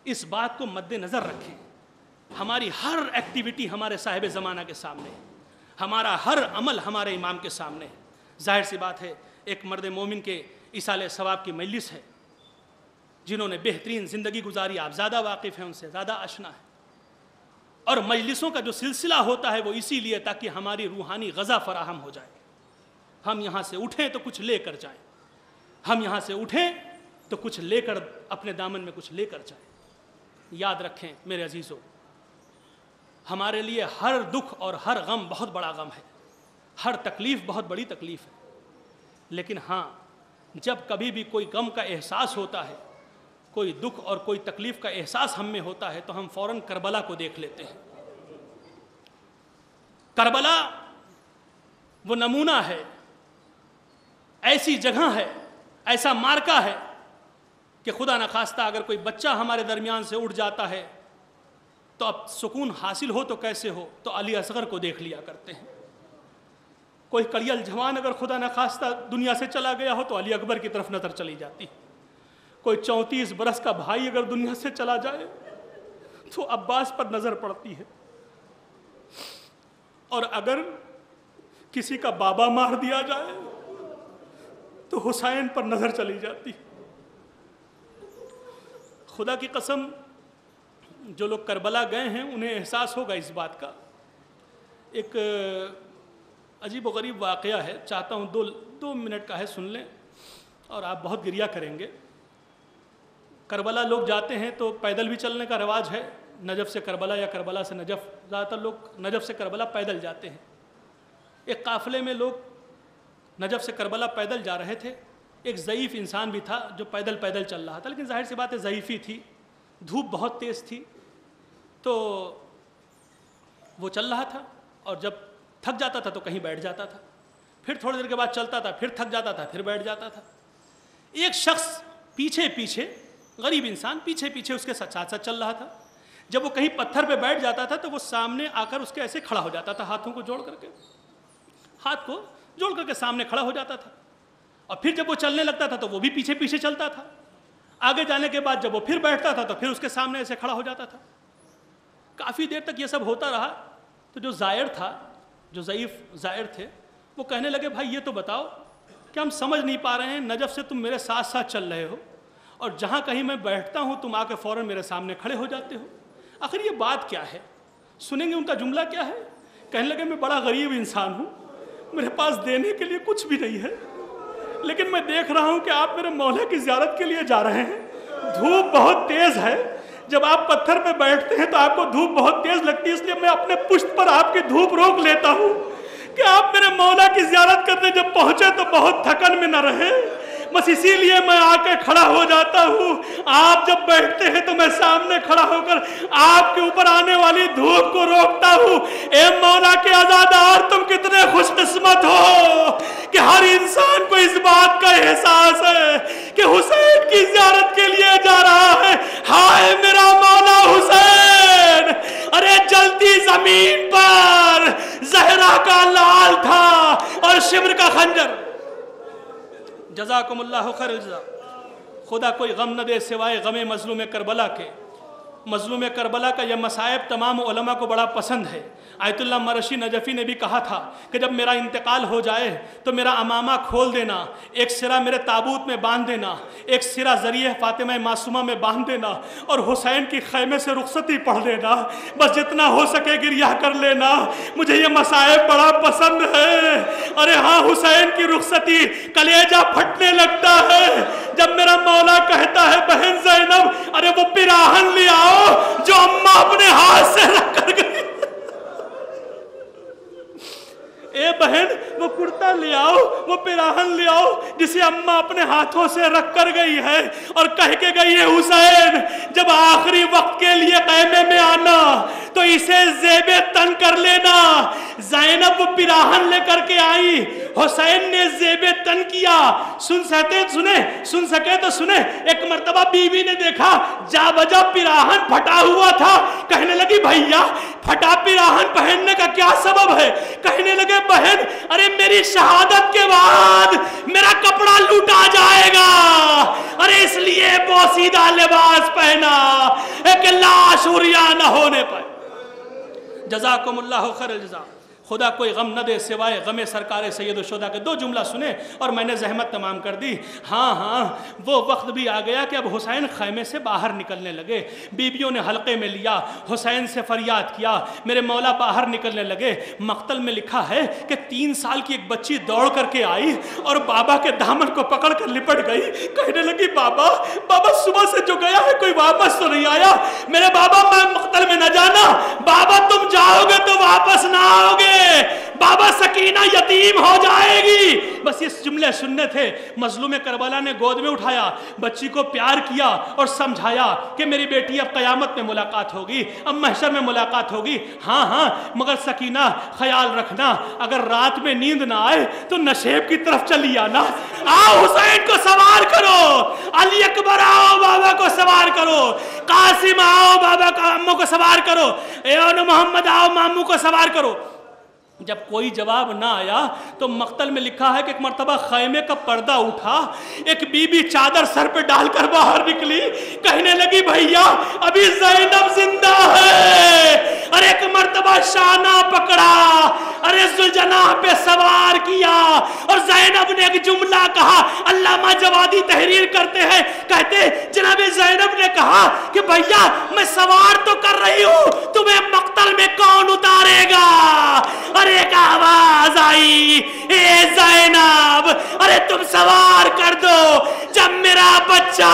اس بات کو مد نظر رکھیں. ہماری ہر ایکٹیویٹی ہمارے صاحب زمانہ کے سامنے, ہمارا ہر عمل ہمارے امام کے سامنے. ظاہر سی بات ہے ایک مرد مومن کے ایصال ثواب کی مجلس ہے, جنہوں نے بہترین زندگی گزاری, آپ زیادہ واقف ہیں ان سے, زیادہ آشنا ہے. اور مجلسوں کا جو سلسلہ ہوتا ہے وہ اسی لیے تاکہ ہماری روحانی غذا فراہم ہو جائے. ہم یہاں سے اٹھیں تو کچھ لے کر جائیں, ہم یہاں سے اٹھیں تو کچھ لے کر اپنے دامن میں کچھ لے کر جائیں. یاد رکھیں میرے عزیزو, ہمارے لیے ہر دکھ اور ہر غم بہت بڑا غم ہے, ہر تکلیف بہت بڑی تکلیف ہے. لیکن ہاں, جب کبھی بھی کوئی غم کا احساس ہوتا ہے, کوئی دکھ اور کوئی تکلیف کا احساس ہم میں ہوتا ہے, تو ہم فوراً کربلا کو دیکھ لیتے ہیں. کربلا وہ نمونہ ہے, ایسی جگہ ہے, ایسا مارکا ہے کہ خدا نخواستہ اگر کوئی بچہ ہمارے درمیان سے اٹھ جاتا ہے تو اب سکون حاصل ہو تو کیسے ہو, تو علی اصغر کو دیکھ لیا کرتے ہیں. کوئی کڑیل جوان اگر خدا نخواستہ دنیا سے چلا گیا ہو تو علی اکبر کی طرف نظر چلی جاتی. کوئی 34 برس کا بھائی اگر دنیا سے چلا جائے تو عباس پر نظر پڑتی ہے, اور اگر کسی کا بابا مار دیا جائے تو حسین پر نظر چلی جاتی. خدا کی قسم, جو لوگ کربلا گئے ہیں انہیں احساس ہوگا اس بات کا. ایک عجیب و غریب واقعہ ہے, چاہتا ہوں 2 منٹ کا ہے, سن لیں اور آپ بہت گریہ کریں گے. کربلا لوگ جاتے ہیں تو پیدل بھی چلنے کا رواج ہے, نجف سے کربلا یا کربلا سے نجف, زیادہ تر لوگ نجف سے کربلا پیدل جاتے ہیں. ایک قافلے میں لوگ نجف سے کربلا پیدل جا رہے تھے. ایک ضعیف انسان بھی تھا جو پیدل چل رہا تھا, لیکن ظاہر سی بات ہے ضعیفی تھی, دھوپ بہت تیز تھی, تو وہ چل رہا تھا اور جب تھک جاتا تھا تو کہیں بیٹھ جاتا تھا, پھر تھوڑی دیر کے بعد چلتا تھا, پھر تھک جاتا تھا, پھر بیٹھ جاتا تھا. ایک شخص پیچھے غریب انسان پیچھے اس کے ساتھ چل رہا تھا. جب وہ کہیں پتھر پہ بیٹھ جاتا تھا تو وہ سامنے آ کر اس کے ایسے کھڑا ہو جاتا تھا, ہاتھ کو جوڑ کر کے سامنے کھڑا ہو جاتا تھا. اور پھر جب وہ چلنے لگتا تھا تو وہ بھی پیچھے چلتا تھا. آگے جانے کے بعد جب وہ پھر بیٹھتا تھا تو پھر اس کے سامنے ایسے کھڑا ہو جاتا تھا. کافی دیر تک یہ سب ہوتا رہا. تو جو زائر تھا, جو ضعیف زائر تھے, وہ کہنے لگے بھائی یہ تو بتاؤ کہ ہم سمجھ نہیں پا رہے ہیں, نجف سے تم میرے ساتھ چل رہے ہو اور جہاں کہیں میں بیٹھتا ہوں تم آ کے فوراً میرے سامنے کھڑے ہو جاتے ہو, آخر یہ بات کیا ہے؟ سنیں گے ان کا جملہ کیا ہے. کہنے لگے میں بڑا غریب انسان ہوں, میرے پاس دینے کے لیے کچھ بھی نہیں ہے, لیکن میں دیکھ رہا ہوں کہ آپ میرے مولا کی زیارت کے لیے جا رہے ہیں, دھوپ بہت تیز ہے, جب آپ پتھر پہ بیٹھتے ہیں تو آپ کو دھوپ بہت تیز لگتی ہے, اس لیے میں اپنے پشت پر آپ کی دھوپ روک لیتا ہوں کہ آپ میرے مولا کی زیارت کرنے جب پہنچے تو بہت تھکن میں نہ رہے, بس اسی لیے میں آ کے کھڑا ہو جاتا ہوں. آپ جب بیٹھتے ہیں تو میں سامنے کھڑا ہو کر آپ کے اوپر آنے والی دھوپ کو روکتا ہوں. اے مولا کے عزادار, تم کتنے خوش قسمت ہو کہ ہر انسان کو اس بات کا احساس ہے کہ حسین کی زیارت کے لیے جا رہا ہے. ہائے میرا مولا حسین, اگلتی زمین پر زہرا کا لال تھا اور شمر کا خنجر. جزاکم اللہ خیر الجزا. خدا کوئی غم نہ دے سوائے غم مظلوم کربلا کے. مظلوم کربلا کا یہ مصائب تمام علماء کو بڑا پسند ہے. آیت اللہ مرشی نجفی نے بھی کہا تھا کہ جب میرا انتقال ہو جائے تو میرا امامہ کھول دینا، ایک سرا میرے تابوت میں باندھ دینا، ایک سرا ذریعہ فاطمہ معصومہ میں باندھ دینا اور حسین کی خیمے سے رخصتی پڑھ دینا. بس جتنا ہو سکے گریہ کر لینا، مجھے یہ مصائب بڑا پسند ہے. ارے ہاں، حسین کی رخصتی کلیجہ پھٹنے لگتا ہے جب میرا مولا کہتا ہے بہن زینب ارے وہ پیراہن لے آؤ جو اماں اپنے ہاتھ سے رکھ کر گئی. اے بہن وہ کرتا لے آؤ، وہ پیراہن لے آؤ جسے اماں اپنے ہاتھوں سے رکھ کر گئی ہے اور کہہ کے گئی ہے حسین جب آخری وقت کے لیے خیمے میں آنا تو اسے زیب تن کر لینا. زینب وہ پیراہن لے کر کے آئی، حسین نے زیب تن کیا. سن سکے تو سنے. ایک مرتبہ بیوی نے دیکھا جا بجا پیراہن پھٹا ہوا تھا. کہنے لگی بھیا پھٹا پیراہن پہننے کا کیا سبب ہے؟ کہنے لگے بہن ارے میری شہادت کے بعد میرا کپڑا لوٹا جائے گا، ارے اس لیے پوسیدہ لباس پہنا ایک لاش عریاں نہ ہونے پائے. جزاکم اللہ خیر الجزا. خدا کوئی غم نہ دے سوائے غم سرکار سید الشہداء کے. دو جملہ سنے اور میں نے زحمت تمام کر دی. ہاں وہ وقت بھی آ گیا کہ اب حسین خیمے سے باہر نکلنے لگے. بیویوں نے حلقے میں لیا، حسین سے فریاد کیا، میرے مولا باہر نکلنے لگے. مقتل میں لکھا ہے کہ 3 سال کی ایک بچی دوڑ کر کے آئی اور بابا کے دامن کو پکڑ کر لپٹ گئی. کہنے لگی بابا صبح سے جو گیا ہے کوئی واپس تو نہیں آیا. میرے بابا میں مقتل میں نہ جانا، بابا تم جاؤ گے تو واپس نہ آؤ گے، بابا سکینہ یتیم ہو جائے گی. بس یہ جملے سننے تھے. مظلوم کربلا نے گود میں اٹھایا، بچی کو پیار کیا اور سمجھایا کہ میری بیٹی اب قیامت میں ملاقات ہوگی، اب محشر میں ملاقات ہوگی. ہاں مگر سکینہ خیال رکھنا اگر رات میں نیند نہ آئے تو نشیب کی طرف چلی آنا. آؤ حسین کو سوار کرو، علی اکبر آؤ بابا کو سوار کرو، قاسم آؤ بابا کو امو کو سوار کرو، ایون محمد آؤ مامو کو سوار کرو. جب کوئی جواب نہ آیا تو مقتل میں لکھا ہے کہ ایک مرتبہ خیمے کا پردہ اٹھا، ایک بی بی چادر سر پہ ڈال کر باہر نکلی. کہنے لگی بھیا ابھی زینب زندہ ہے. اور ایک مرتبہ شانہ پکڑا، ارے ذوالجناح پہ سوار کیا اور زینب نے ایک جملہ کہا. علامہ جوادی تحریر کرتے ہیں، کہتے جناب زینب نے کہا کہ بھیا میں سوار تو کر رہی ہوں، تمہیں مقتل میں کون اتارے گا؟ اور ایک آواز آئی اے زینب ارے تم سوار کر دو، جب میرا بچہ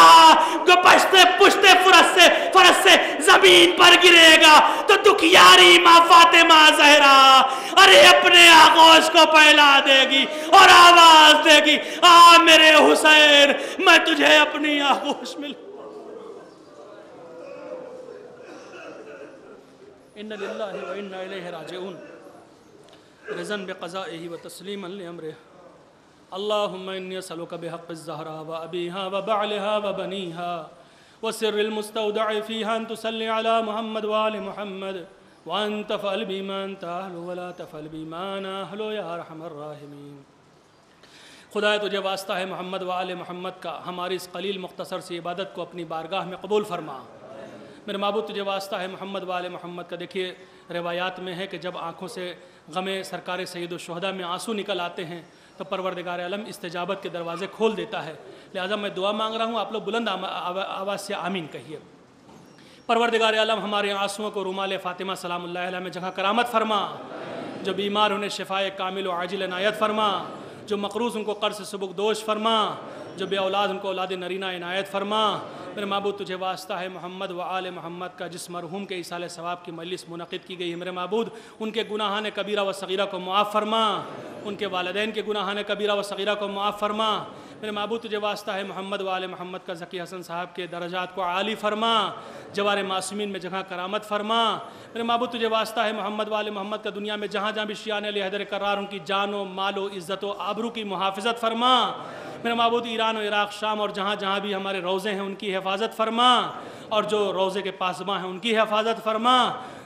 پشتے فرس سے زمین پر گرے گا تو دکھیاری ماں فاطمہ زہرا ارے اپنے آغوش کو پہلا دے گی اور آواز دے گی آ میرے حسین میں تجھے اپنی آغوش میں. ان للہ و انا الیہ راجعون. رضاً بقضائه وتسلیما لامره. اللهم انی اسألک بحق الزہراء وابیها وبعلها وبنیها وسر المستودع فیها ان تصلی علی محمد وآل محمد وان تفعل بما انت اہل ولا تفعل بما انا اہل یا ارحم الراحمین. خدا تجھے واسطہ ہے محمد وآل محمد کا ہماری اس قلیل مختصر سی عبادت کو اپنی بارگاہ میں قبول فرما. میرے معبود تجھے واسطہ ہے محمد وآل محمد کا. دیکھیے روایات میں ہے کہ جب آنکھوں سے غم سرکار سید الشہداء میں آنسو نکل آتے ہیں تو پروردگار عالم استجابت کے دروازے کھول دیتا ہے. لہٰذا میں دعا مانگ رہا ہوں، آپ لوگ بلند آواز سے آمین کہیے. پروردگار عالم ہمارے آنسوؤں کو رومال فاطمہ سلام اللہ علیہ میں جگہ کرامت فرما. جو بیمار انہیں شفائے کامل و عاجل عنایت فرما. جو مقروض ان کو قرض سبک دوش فرما. جو بے اولاد ان کو اولاد نرینہ عنایت فرما. میرے معبود تجھے واسطہ ہے محمد و آل محمد کا جس مرحوم کے ایصال ثواب کی مجلس منعقد کی گئی ہے، میرے معبود ان کے گناہان کبیرہ و صغیرہ کو معاف فرما. ان کے والدین کے گناہان کبیرہ و صغیرہ کو معاف فرما. میرے معبود تجھے واسطہ ہے محمد و آل محمد کا ذکی حسن صاحب کے درجات کو عالی فرما. جوار معصومین میں جگہ کرامت فرما. میرے معبود تجھے واسطہ ہے محمد و آل محمد کا دنیا میں جہاں جہاں بھی شیعان علی حیدر کرار ان کی جان و مال و عزت و آبرو کی محافظت فرما. میرے معبود ایران و عراق شام اور جہاں جہاں بھی ہمارے روزے ہیں ان کی حفاظت فرما، اور جو روزے کے پاسباں ہیں ان کی حفاظت فرما.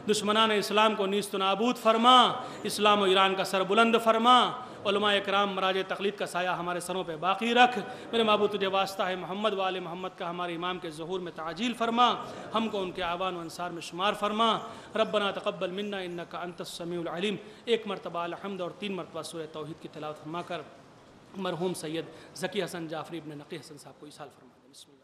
دشمنان اسلام کو نیست و نابود فرما، اسلام و ایران کا سر بلند فرما، علماء اکرام مراجع تقلید کا سایہ ہمارے سروں پہ باقی رکھ۔ میرے معبود تجھے واسطہ ہے محمد و آل محمد کا ہمارے امام کے ظہور میں تعجیل فرما، ہم کو ان کے اعوان و انصار میں شمار فرما۔ ربنا تقبل منا انک انت السمیع العلیم۔ ایک مرتبہ الحمد اور 3 مرتبہ سورہ توحید کی تلاوت فرما کر مرحوم سید ذکی حسن جعفری ابن نقی حسن صاحب کو ایصال فرما دیں۔ بسم اللہ۔